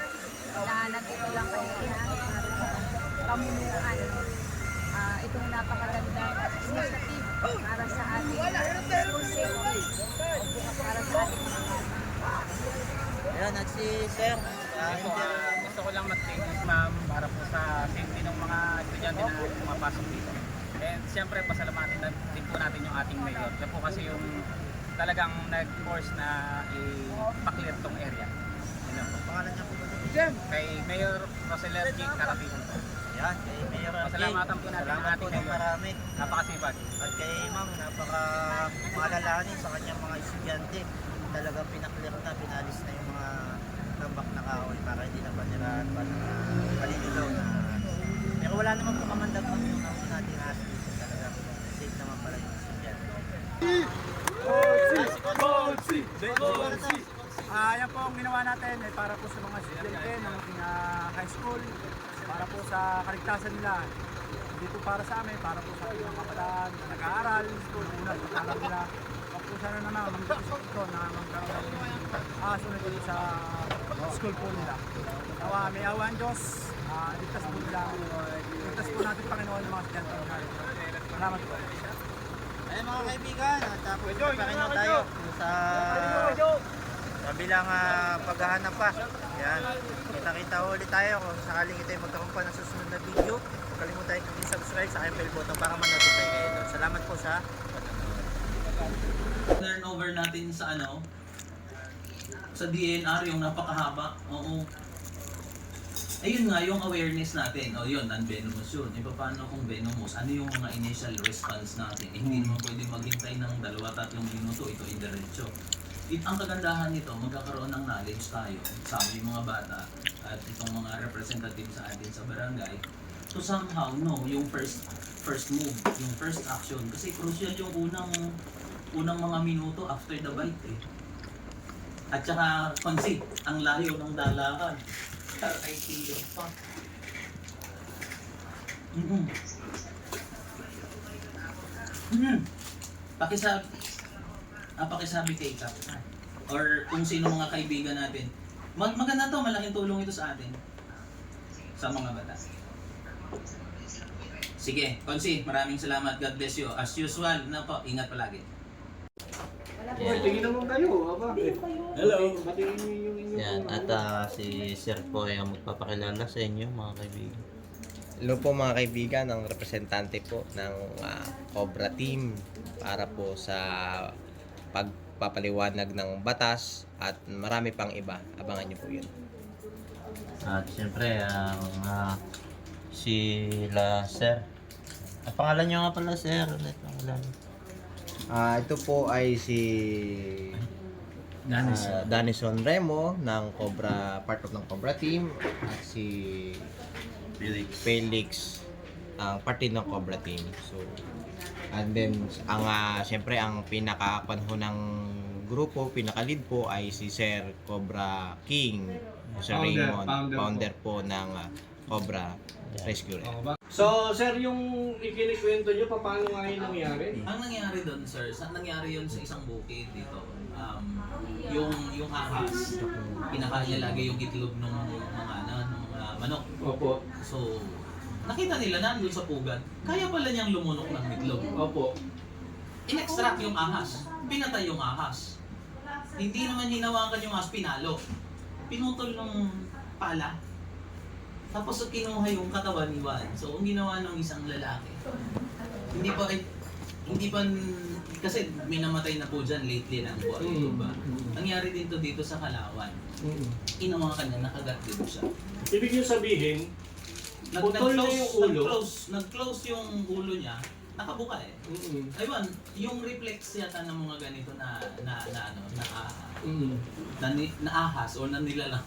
na nandito lang kanina para pamunuan itong napakagandang initiative para sa ating school safety. Para sa ating Ayan, at si Sir. Gusto ko lang mag-thank you, ma'am, para po sa safety ng mga estudyante na pumapasok dito. And siyempre, pasalamatan din po natin yung ating mayor. Siya po kasi yung talagang nag-force na i-clear tong area. Yun po. Pangalan niya po ba? Kay Mayor Roseler G. Carabino po. Yan, kay Mayor Arjay. Pasalamatan po natin ang Salamat ating po ng mayor. marami. Napakasipag. At kay Ma'am, napaka-maalalahanin sa kanyang mga estudyante. Talagang pinaklear na, pinalis na yung mga tambak na kahoy para hindi na panirahan pa ng paliligaw na. Pero wala naman po kamandag yung nating asli. Talagang safe naman pala yung estudyante. Yan po ang ginawa natin ay para po sa mga estudyante ng ating high school, para po sa kaligtasan nila. Hindi po para sa amin, para po sa ating mga kabataan na nag-aaral, school, una, pag-aaral nila. Huwag po sana naman mag-isip ito na magkaroon ng sunod dito sa school po nila. Nawa, may awan Diyos, ligtas po nila, ligtas po natin Panginoon ng mga estudyante ng high school. Salamat po. Ayun mga kaibigan, tapos papakin na tayo sa kabilang paghahanap pa. Yan. Kita-kita ulit tayo kung sakaling ito ay magkaroon pa ng susunod na video. Huwag kalimutan yung subscribe sa aking bell button para ma-notify kayo doon. Salamat po sa Turn over natin sa sa DNR yung napakahaba. Oo. Ayun nga, yung awareness natin. O yun, non-venomous yun. E paano kung venomous? Ano yung mga initial response natin? Hindi naman pwede maghintay ng 2-3 minuto. Ito indiretso. Ang kagandahan nito, magkakaroon ng knowledge tayo. Sabi yung mga bata at itong mga representative sa atin sa barangay to somehow know yung first move, yung first action. Kasi crucial yung unang mga minuto after the bite eh. At saka conceit, ang layo ng dalakan. Ay, tiyo pa. Pakisabi kay Kap. Or kung sino mga kaibigan natin. Maganda to, malaking tulong ito sa atin. Sa mga bata. Sige, Konsi, maraming salamat. God bless you. As usual, ingat palagi. Tingin naman kayo, aba. Hello. Batiin niyo yung inyong Yan, at si Sir po ay ang magpapakilala sa inyo mga kaibigan. Hello po mga kaibigan, ang representante po ng Cobra Team para po sa pagpapaliwanag ng batas at marami pang iba. Abangan niyo po yun. At siyempre, sila Sir. Ang pangalan niyo nga pala Sir. Ulit pangalan. Ito po ay si Danison Remo ng Cobra, part of ng Cobra Team, at si Felix ang parte ng Cobra Team. So, and then siyempre ang pinaka-panho ng grupo, pinaka-lead po ay si Sir Cobra King, Sir Raymond, founder po ng Cobra Rescue. So, sir, yung ikinikwento nyo, paano nga yung nangyari? Ang nangyari doon, sir, nangyari yun sa isang bukid dito. Yung ahas, kinakain niya lagi yung itlog ng mga manok. Opo. So, nakita nila nandun sa pugad, kaya pala niyang lumunok ng itlog. Opo. In-extract yung ahas, pinatay yung ahas. Hindi naman hinawakan yung ahas, pinalo. Pinutol ng pala. Tapos kinuha yung katawan ni Juan. So, ang ginawa ng isang lalaki, hindi pa, kasi may namatay na po dyan lately ng buwan, ba? Nangyari din to dito sa Kalawan. Inawa ka niya, nakagat din siya. Ibig nyo sabihin, putol na yung ulo. Nag-close yung ulo niya, nakabuka eh. Ayun, yung reflex yata ng mga ganito na ahas o na nilalang.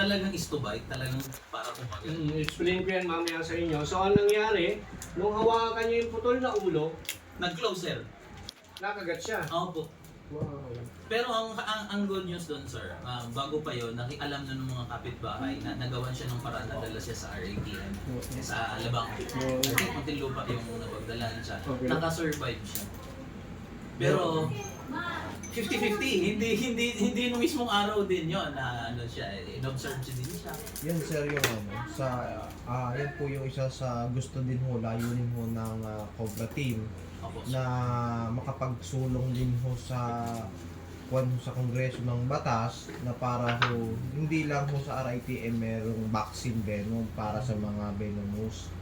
Talagang is to bite, talagang para kumagat. Explain ko yan mamaya sa inyo. So, ang nangyari, nung hawakan nyo yung putol na ulo, nag-close, sir. Nakagat siya. Opo. Wow. Pero ang good news doon, sir, bago pa yun, alam na ng mga kapitbahay na nagawan siya ng paraan na dala siya sa RATM, sa Alabang. I think Muntinlupa yung napagdalaan siya. Okay. Naka-survive siya. Pero 50-50. Hindi nung mismong araw din yon na ano siya, in-observe siya din siya. Yan sir yung sa yan po yung isa sa gusto din ho, layunin ho ng Cobra team Opo. na makapagsulong din ho sa sa Kongreso ng Batas na para ho hindi lang ho sa RITM merong vaccine venom para sa mga venomous.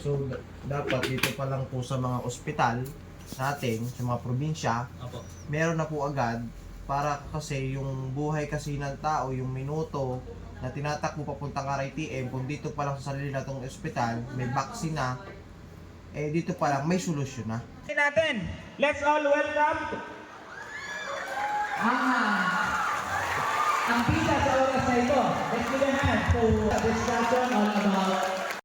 So dapat dito pa lang po sa mga ospital sa atin, sa mga probinsya, Opo. meron na po agad para kasi yung buhay kasi ng tao, yung minuto na tinatakbo papuntang RITM, kung dito pa lang sa sarili natong ospital, may vaccine na, eh dito pa lang may solusyon na. Natin, let's all welcome ang pisa sa oras na ito. Let's give a hand to a discussion all about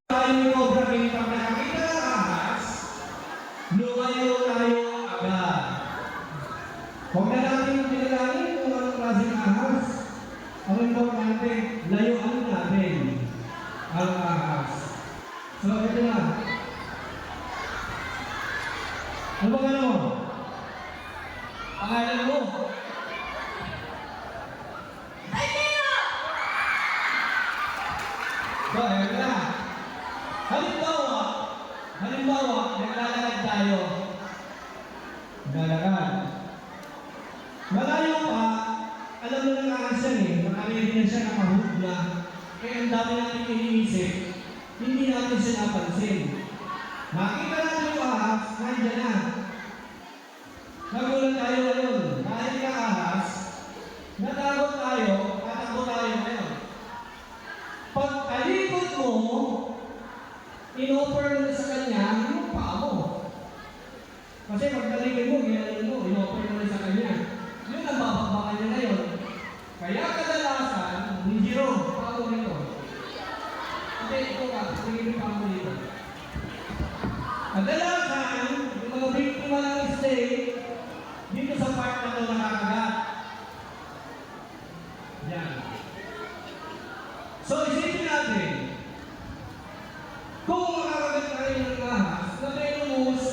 tayo yung Cobra King pag nakakita ng ahas, lumayo tayo agad. Huwag na natin pinalangin kung anong klaseng ahas. Ang importante, layuan natin ang ahas. So, ito na. Ano ba gano'n mo? Pangalan mo? So, ayun na. Halimbawa, naglalakad tayo. Naglalakad. Malayo pa, alam mo na ahas yan eh. Nakaredy na siya, nakahook na. Kaya ang dami natin iniisip, hindi natin siya napansin. Makita natin yung ahas, nandiyan na. Nagulat tayo ngayon. Dahil ka ahas, natakot tayo, tatakbo tayo ngayon. Pag talikod mo, in-offer mo na sa kanya yung paa mo. Kasi pag talikod mo, ginano mo, in-offer mo na sa kanya. Yun ang babakbakan niya ngayon. Kaya kadalasan, hindi ro, paa mo nito. Kasi ito ka, tingin yung paa mo dito. Kadalasan, yung mga biktima ng state, dito sa part na ito nakakagat. Yan. So, isipin natin, kung makakagat tayo ng ahas, na venomous,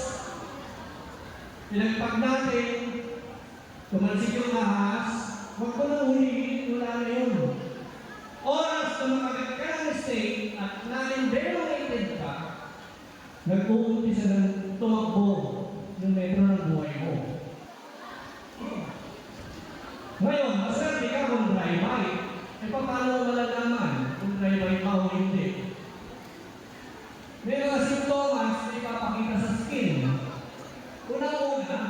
pinagpag natin, tumansik yung ahas, huwag ko na hulihin, wala na yun. Oras na makagat ka ng state at na-envelomated ka, nag-uumpisa ng tumakbo ng metro ng buhay mo. Ngayon, masarap ka kung dry-by. E paano mo malalaman kung dry-by ka o hindi? May mga simptomas na ipapakita sa skin. Unang-una,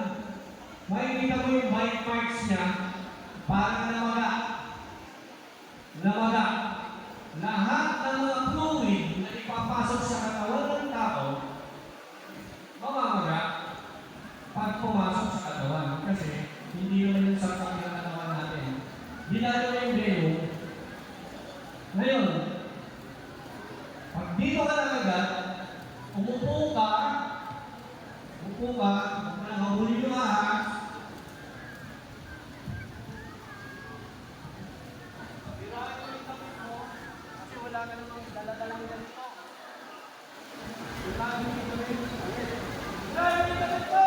makikita mo yung bite marks niya, parang namaga. Namaga. Lahat ng mga fluid na ipapasok sa katawan ng tao, mamamaga pag pumasok sa katawan. Kasi hindi naman yung sakit ng katawan natin. Dinalo na yung venom. Ngayon, pag dito ka nakagat, umupo ka, huwag mo nang habulin yung ahas. Birahan mo yung tapit mo, kasi wala ka namang daladalang ganito. Birahan mo yung tapit mo. Birahan mo yung tapit mo!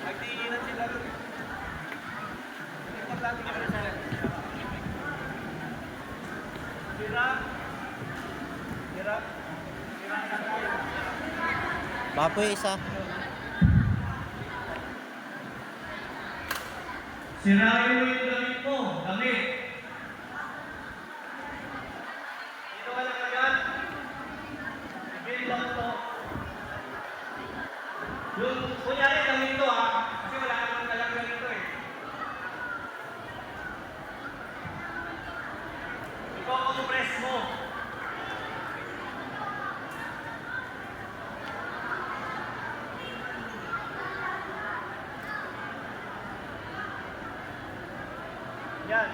Nagtigilan sila rin. Importante ka rin sila. Sira. Baka po yung isa. Sirain mo yung damit mo. Damit. Dito ka lang agad. Ibig lang ito. Yung kunyari damit ito ha. Kasi wala ka naman talagang ganito eh. Ikaw ang press mo. Yan.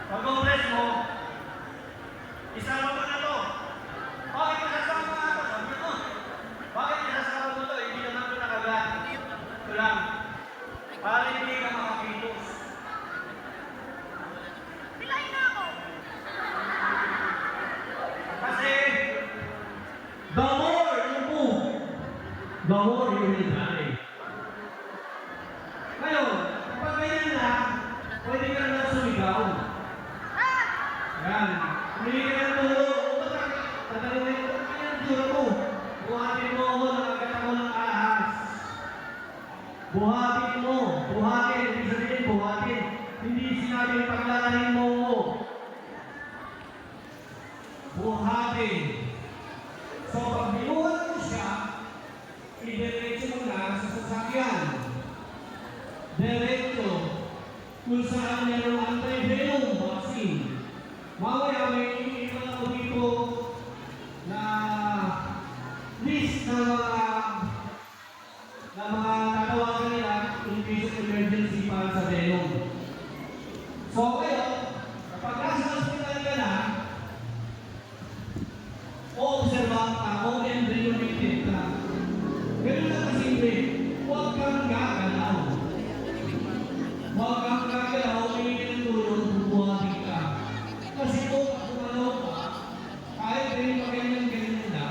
Pag press mo, isama mo na to. Bakit nasasama mo ito? Sabi mo, bakit nasasama mo ito? Hindi naman ito nakagat. Ito lang. Para hindi ka makapitos. Kasi, the more you will die. Ngayon, kapag ganyan na, pwede ka na sumigaw. Yan. Hindi ka na tulog. Tatanungin ko, ano yung tulog mo? Buhatin mo ako, nakagat ako ng ahas. Buhatin mo. Buhatin. Ibig sabihin, buhatin. Hindi sinabing paglalahin mo ako. Buhatin. So, pag binuhat mo siya, idiretso mo na sa sasakyan. Diretso. Kung saan meron anti-venom vaccine. Mamaya may iba na dito na list na mga tatawagan nila in case of emergency para sa venom. So, ngayon, kapag nasa hospital ka na, o-observahan ka, o-embryonated ka. Ganun na kasimple, huwag kang gagalaw. Huwag kang gagalaw, may tinutulong, bubuhatin ka. Kasi kung kumalaw ka, kahit rin pa ganyan na,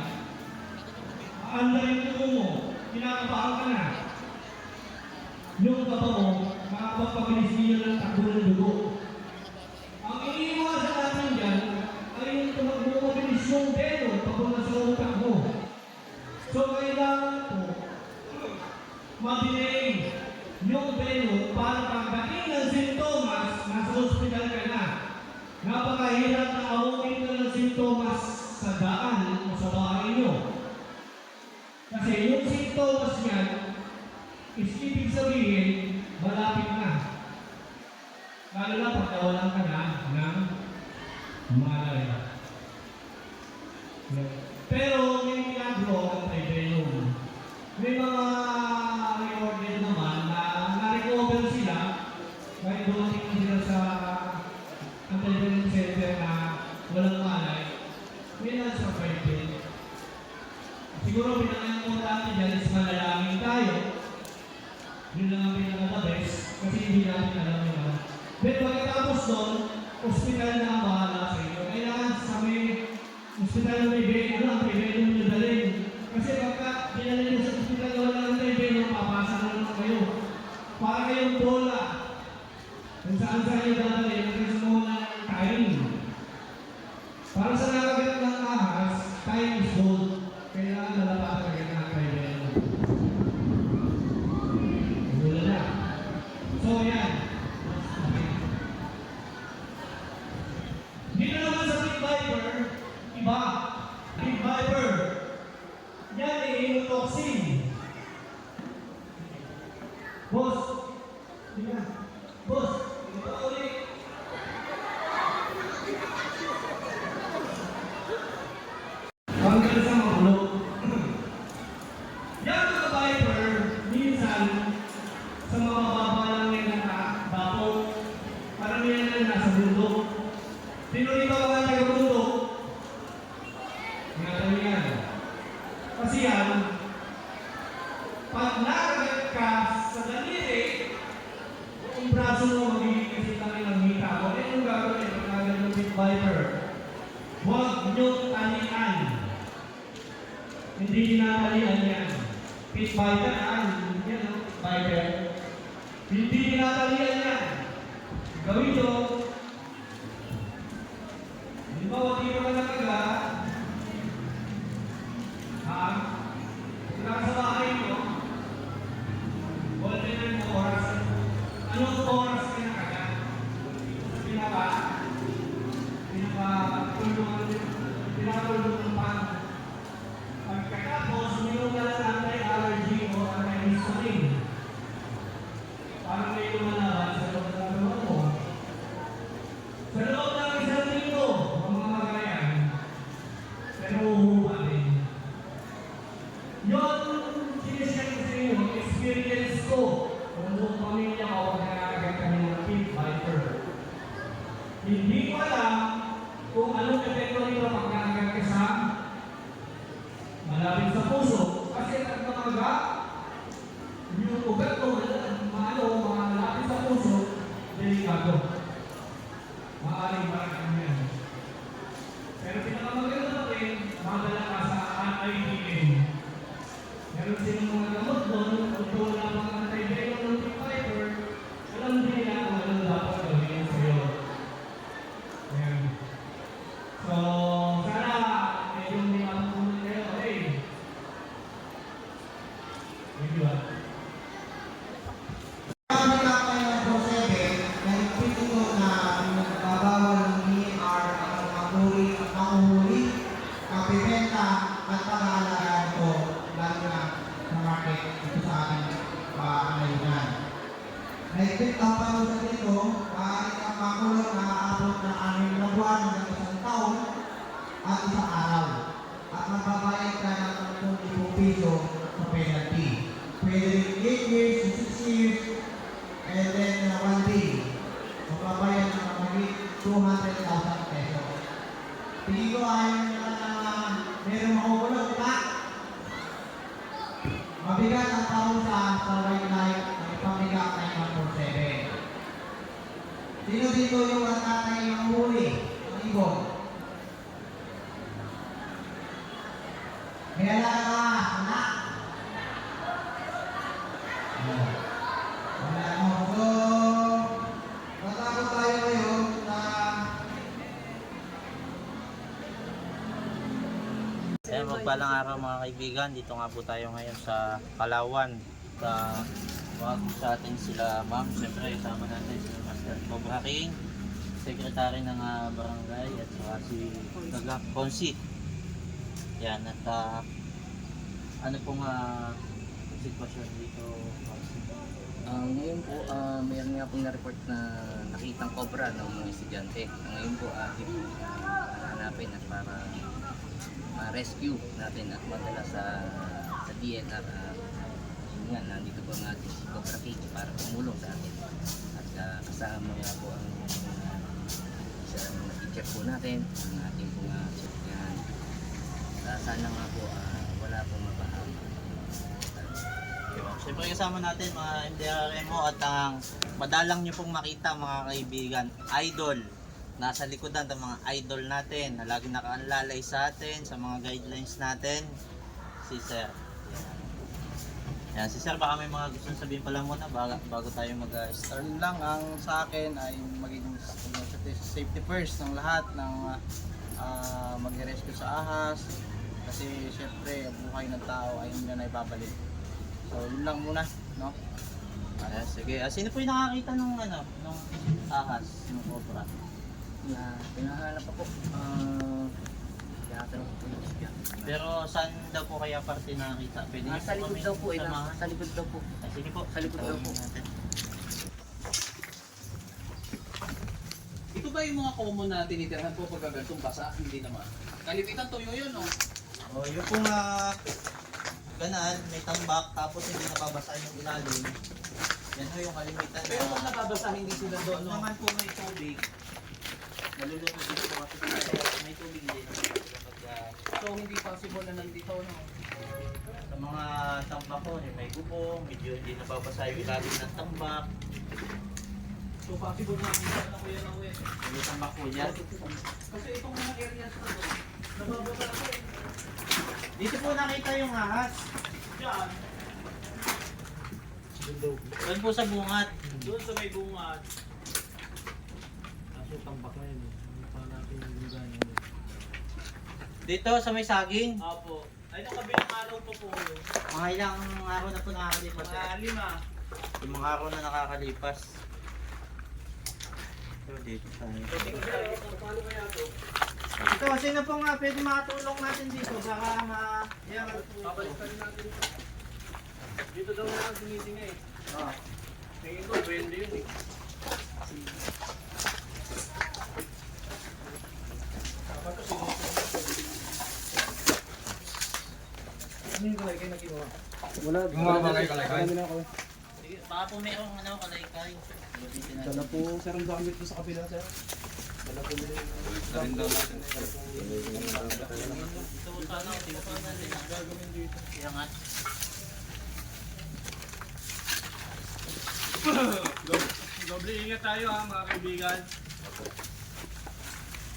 aanday yung tuko mo, kinakabahan ka na. Yung kaba mo, makakapagpabilis niyo ng takbo ng dugo. Ang iniiwasan natin dyan, ay yung tumagmumabilis yung venom papunta sa utak mo. So, kailangan po, mabilay yung venom para pagdating ng sintomas, nasa hospital ka na. Napakahirap na awukin ka ng sintomas sa daan o sa bahay nyo. Kasi yung sintomas niyan, is ibig sabihin, malapit na. Lalo na pag nawalan ka na ng malay. Pero may milagro ang anti-venom. May mga recorded naman na na-recover sila kahit dumating sila sa anti-venom center na walang malay. May nasa-survive din. Siguro pinangayon mo dati dyan is manalangin tayo. Yun lang ang pinaka-best kasi hindi natin alam yun. Then pagkatapos doon, hospital na ang bahala sa inyo. Kailangan sa may hospital na may venom, anti-venom nyo dalhin. Kasi pagka dinalhin nyo sa hospital na walang anti-venom, papasa na naman kayo. Para kayong bola. Kung saan-saan nyo dadalhin, kasi muna ng time. Para sa nakagat ng ahas, time is gold. Kailangan nalapatan kayo ng anti-venom. Wala na. So yan. Dito naman sa Pig Viper, iba. Pig Viper. Yan ay hemotoxin. Boss. Diba? Boss. Ito ulit. Ang ganda sa mga bulok. Yan mga Viper, minsan, sa mga mababa lang yung nakabapong, karamihan lang nasa bundok. Sino dito mga taga-bundok? Ingatan yan. Kasi yan, pag nakagat ka sa daliri, yung braso mo magiging kasi tayo ng hita ko. Eh, yung gagawin, pag nakagat ng Pig Viper, huwag niyong talian. Hindi tinatalian yan. Pig Viper, yan o, Viper. Hindi tinatalian yan. Gawin nyo, halimbawa dito ka nakaga, nasa bahay mo, golden mo oras. Anong oras ka nakaga? Pinapulong ng pan. Pagkatapos, mayroon ka lang anti-allergy o anti-histamine. Parang may lumalaban sa loob ng katawan mo. Sa loob ng isang linggo, ang mga magayan, pero uhupa din. Yun, sinishare ko sa inyo, experience ko. Kung buong pamilya ko, nakakagat kami ng Pig Viper. Hindi ko alam kung anong epekto nito pagkakagat ka sa malapit sa puso. Kasi at namaga, yung ugat ko, malapit sa puso, delikado. Maaring marami yan. Pero pinakamaganda natin, madala ka sa IDM. Meron silang yung mga gamot doon, kung po wala mga anti-venom ng fiber, alam din nila kung ano dapat gawin sa'yo. Ayan. So, sana medyo may matutunan kayo. Okay. Thank you, ah. Kami lang kayo ng prosebe, nagpito na nagbabawal ng ER ang manghuli, kapibenta at pag-aalagaan ito lalo na sa market ito sa ating ayunan. Nagpit ang panusan nito, kahit ang makulong na aabot ng 6 na buwan hanggang 1 taon at 1 araw. At magbabayad ka ng 10,000 piso sa penalty. Pwede rin 8 years, 6 years, and then 1 day. Magbabayad ng magiging 200,000 pesos. Tingin ko ayaw nila na meron makukulong, di ba? Mabigat ang parusa sa wildlife ng ipamigak na 147. Sino dito yung natatay ng huli ng ibon? May alaga ka, anak? Wala mo. So, matakot tayo ngayon na Ayan, magpalang araw mga kaibigan. Dito nga po tayo ngayon sa Palawan. Wag sa atin sila ma'am. Siyempre, kasama natin si Master Cobra King, Secretary ng barangay, at saka si Gagak Consit. Yan, at ano pong sitwasyon dito? Ngayon po, mayroon nga pong na-report na nakitang cobra ng mga estudyante. Ngayon po, hanapin at para ma-rescue natin at madala sa DNR. Yun nga, nandito po ang ating si Cobra King para tumulong sa atin. At kasama nga po ang isa ng mga teacher po natin, ang ating po nga yan. Sana nga po wala pong mapahama. Siyempre kasama natin mga MDRMO at ang madalang nyo pong makita mga kaibigan, idol. Nasa likodan ng mga idol natin na lagi nakaalalay sa atin, sa mga guidelines natin, si Sir. Yan, si Sir, baka may mga gusto sabihin pala muna bago tayo mag-start. Yun lang ang sa akin ay maging safety first ng lahat ng mag-rescue sa ahas kasi syempre ang buhay ng tao ay hindi na ibabalik. So yun lang muna, no? Sige, sino po yung nakakita nung ahas, nung cobra? Pinahanap ako. Tinatanong ko po yung isya. Pero saan daw po kaya parte nakakita? Pwede niyo Sa likod daw po, samahan? sa likod daw po. Sige po, Sa likod daw po. Ito ba yung mga common na tinitirhan po pagka ganitong basa? Hindi naman. Kalimitan tuyo yun, no? Yung pong ganaan, may tambak, tapos hindi nababasa yung ilalim. Yan ho yung kalimitan. Pero kung nababasa, hindi sila doon, Kung no? naman po may tubig, malulunod dito po kasi sila. May tubig din. So hindi possible na nandito, no? Sa mga tambak ko, may gubong, medyo hindi nababasa yung ilalim ng tambak. So possible na hindi na kuya na uwi. May tambak po yan. Kasi itong mga areas na doon, nababasa ko eh. Dito po nakita yung ahas. Diyan, Doon po sa bungat. doon sa may bungat. Dito sa may saging. Apo. Ay, nakabilang araw po po yun. Mga ilang araw na po nakakalipas. Mga 5. Yung mga araw na nakakalipas. So, dito tayo. Paano kaya to? Ito, sino po nga pwede makatulong natin dito? Baka yan. Babalikan natin ito. Dito daw na ang sinisinga eh. Oh. Tingin ko, bende yun eh. Wala ba kayo kalagay? Sige, baka po mayroong kalaykay. Dala po, sir, ang gamit po sa kapila, sir. Dala po nila yung... Ito sana, dito pa natin ang gagawin dito. Iangat. Doble ingat tayo ha mga kaibigan.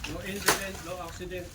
No incident, no accident.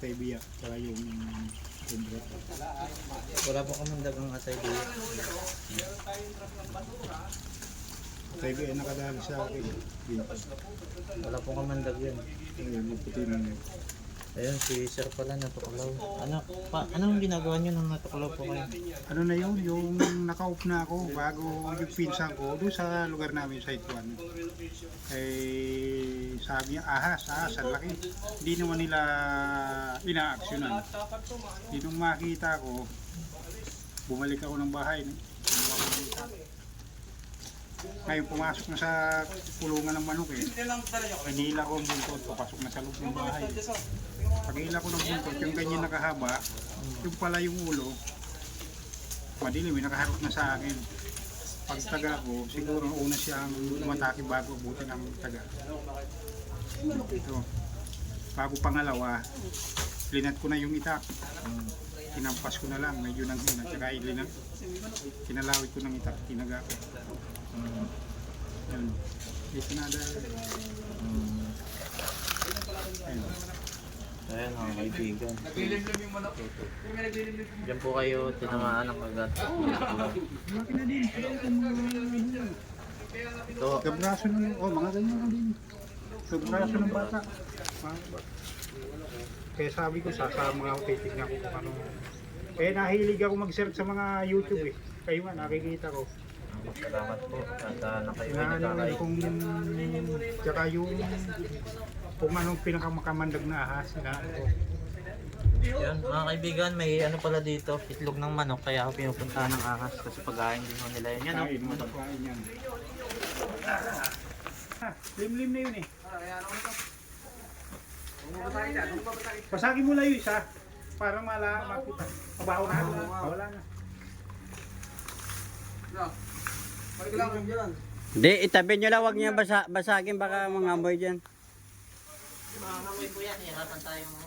Atay Biyak, saka yung Cobra. Wala po kamandagang atay dito. Atay Biyak nakadali sa akin. Dito. Wala po kamandag yun. Ayun, maputi na yun. Ayun, si sir pala natuklaw. Anong ginagawa nyo nung natuklaw po kayo? Ano na yun, yung naka-off na ako bago yung pinsan ko doon sa lugar namin sa Ituan. Eh, sabi niya, ahas, ang laki. Hindi naman nila ina-actionan. Nung makita ko, bumalik ako ng bahay. Ngayon pumasok na sa kulungan ng manok eh. Hinila ko ang buntot, papasok na sa loob ng bahay. Pag-hila ko ng buntot, yung ganyan nakahaba, yung pala yung ulo, madilim, nakaharap na sa akin. Pag taga ko, siguro una siyang umatake bago abutin ang taga. Ito. Bago pangalawa, linat ko na yung itak. Kinampas ko na lang, medyo nang hina. Tsaka kinalawit ko ng itak, tinaga ko. Yun. Dito na dahil. Ayun. Ayan mga kaibigan. Diyan po kayo tinamaan ng kagat. Laki na din. Ito, Gabraso na yun. Oh, mga ganyan na din. Gabraso ng bata. Kaya sabi ko, sasama ako, titignan ko kung ano. Eh, nahilig ako mag-search sa mga YouTube eh. Kayo nga, nakikita ko. salamat po. At na kayo ay Na ano, nagkakain. kung tsaka yung kung anong pinakamakamandag na ahas na ako. Yan, mga kaibigan, may ano pala dito, itlog ng manok, kaya ako pinupuntahan ng ahas kasi pagkain din ho nila yun. Yan, Kain mo, kain yan. Lim-lim na yun eh. Pasagin mo lang yung isa para makita. Mabaho na. Wala na. Hindi, itabi nyo lang, huwag niya basagin, baka mangamoy dyan. mga namoy po yan, hirapan tayo mo.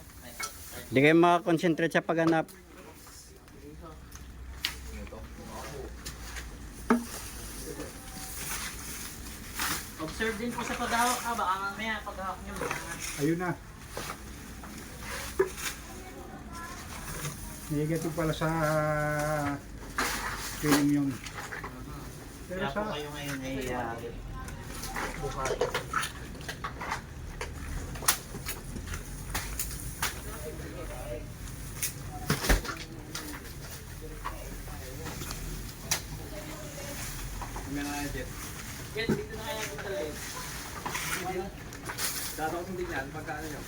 Hindi kayo makakonsentrate sa paghanap. Observe din po sa paghahawak ka, baka mamaya paghahawak nyo. Ayun na. Negative pala sa film yun. Pero Kaya po sa kayo ngayon ay buhay. Yan, dito na kaya ito talaga. Daraw kong tingnan, pagkaano nyo.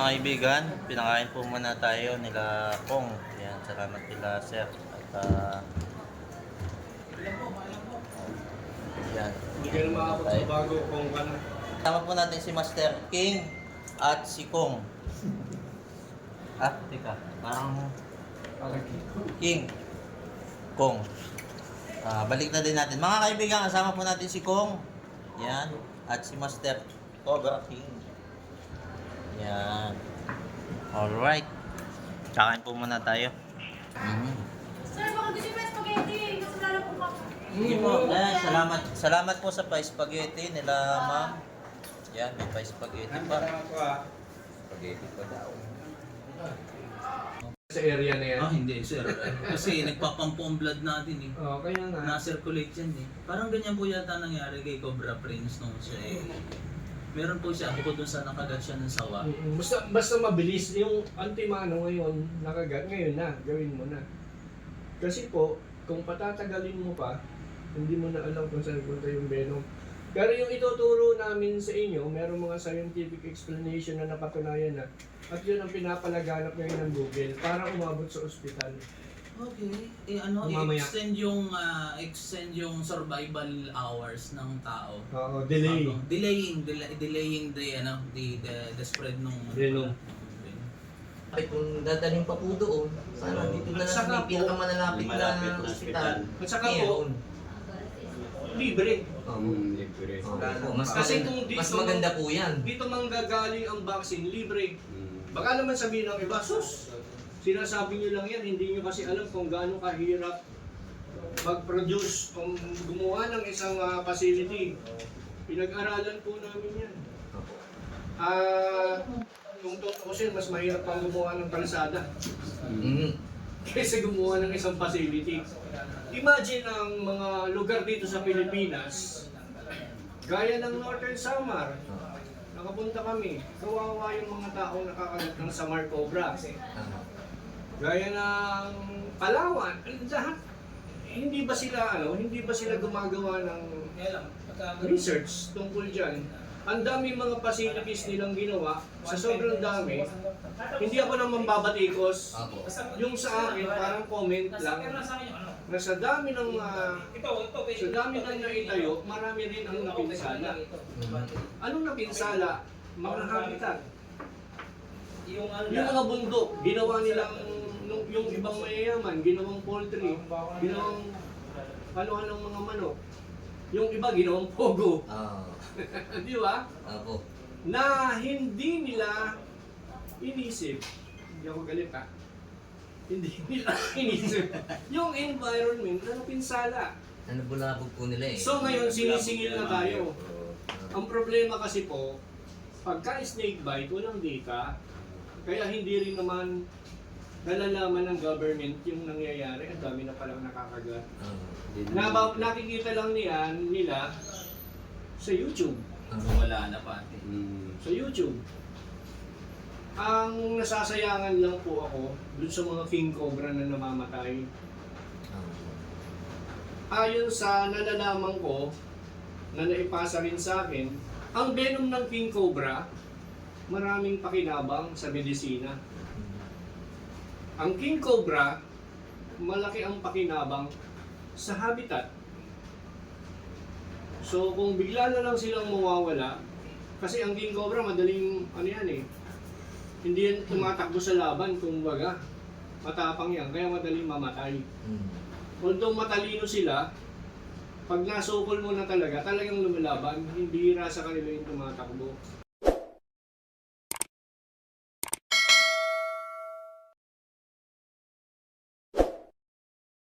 kaibigan, pinakain po muna tayo nila Kong. Yan, salamat nila sir. At yan. Hindi ka na makakot sa bago kung ka na. Tama po natin si Master King at si Kong. Teka, parang King, Kong. Balik na din natin. Mga kaibigan, kasama po natin si Kong. Yan. At si Master Cobra King. Yan. Alright. Kakain po muna tayo. Sir, baka gusto mo spaghetti. Gusto na po ako. Sige po. Salamat. Salamat po sa pa-spaghetti nila, ma'am. Yan, may pa-spaghetti pa. Spaghetti pa daw. Sa area na yan. Hindi sir. Kasi nagpapampo ang blood natin eh. Kaya nga. Na-circulate yan eh. Parang ganyan po yata nangyari kay Cobra Prince nung siya eh. Meron po siya, bukod dun sa nakagat siya ng sawa. Basta mabilis. Yung antimano ngayon, nakagat, ngayon na, gawin mo na. Kasi po, kung patatagalin mo pa, hindi mo na alam kung saan punta yung venom. Pero yung ituturo namin sa inyo, meron mga scientific explanation na napatunayan na. At yun ang pinapalaganap ngayon ng Google para umabot sa ospital. Okay. Mamaya. Extend yung survival hours ng tao. Oo, delay. Delaying the spread nung Venom. Ay, kung dadalhin pa po doon, sana dito na lang may pinakamalalapit na ospital. At saka po, libre. Libre. Kasi kung dito, mas maganda po yan. Dito manggagaling ang vaccine, libre. Baka naman sabihin ng iba, sus, sinasabi nyo lang yan, hindi nyo kasi alam kung gaano kahirap mag-produce, kung gumawa ng isang facility. Pinag-aralan po namin yan. Kung tutusin, mas mahirap pang gumawa ng kalsada. Kaysa gumawa ng isang facility. Imagine ang mga lugar dito sa Pilipinas, gaya ng Northern Samar, nakapunta kami, kawawa yung mga tao nakakagat ng Samar Cobra. Gaya ng Palawan, lahat, hindi ba sila gumagawa ng research tungkol dyan? Ang dami mga facilities nilang ginawa, sa sobrang dami, hindi ako naman babatikos. Yung sa akin, parang comment lang, na sa dami ng naitayo, marami rin ang napinsala. Anong napinsala? Mga habitat. Yung mga bundok, ginawa nilang yung ibang mayayaman, ginawang poultry, ginawang ano-anong mga manok. Yung iba, ginawang pogo. Di ba? Na hindi nila inisip. Hindi ako galit ha. Hindi nila inisip. Yung environment na napinsala. Nabulabog po nila eh. So ngayon, sinisingil na tayo. Ang problema kasi po, pagka snake bite, walang data. Kaya hindi rin naman nalalaman ng government yung nangyayari. Ang dami na palang nakakagat. Nakikita lang nila sa YouTube. Wala na pati. Sa YouTube. Ang nasasayangan lang po ako dun sa mga king cobra na namamatay. Ayon sa nalalaman ko, na naipasa rin sa akin, ang venom ng king cobra, maraming pakinabang sa medisina. Ang king cobra, malaki ang pakinabang sa habitat. So kung bigla na lang silang mawawala, kasi ang king cobra madaling hindi yan tumatakbo sa laban, kumbaga. Matapang yan, kaya madaling mamatay. Although matalino sila, pag nasukol mo na talagang lumalaban, hindi ra sa kanila yung tumatakbo.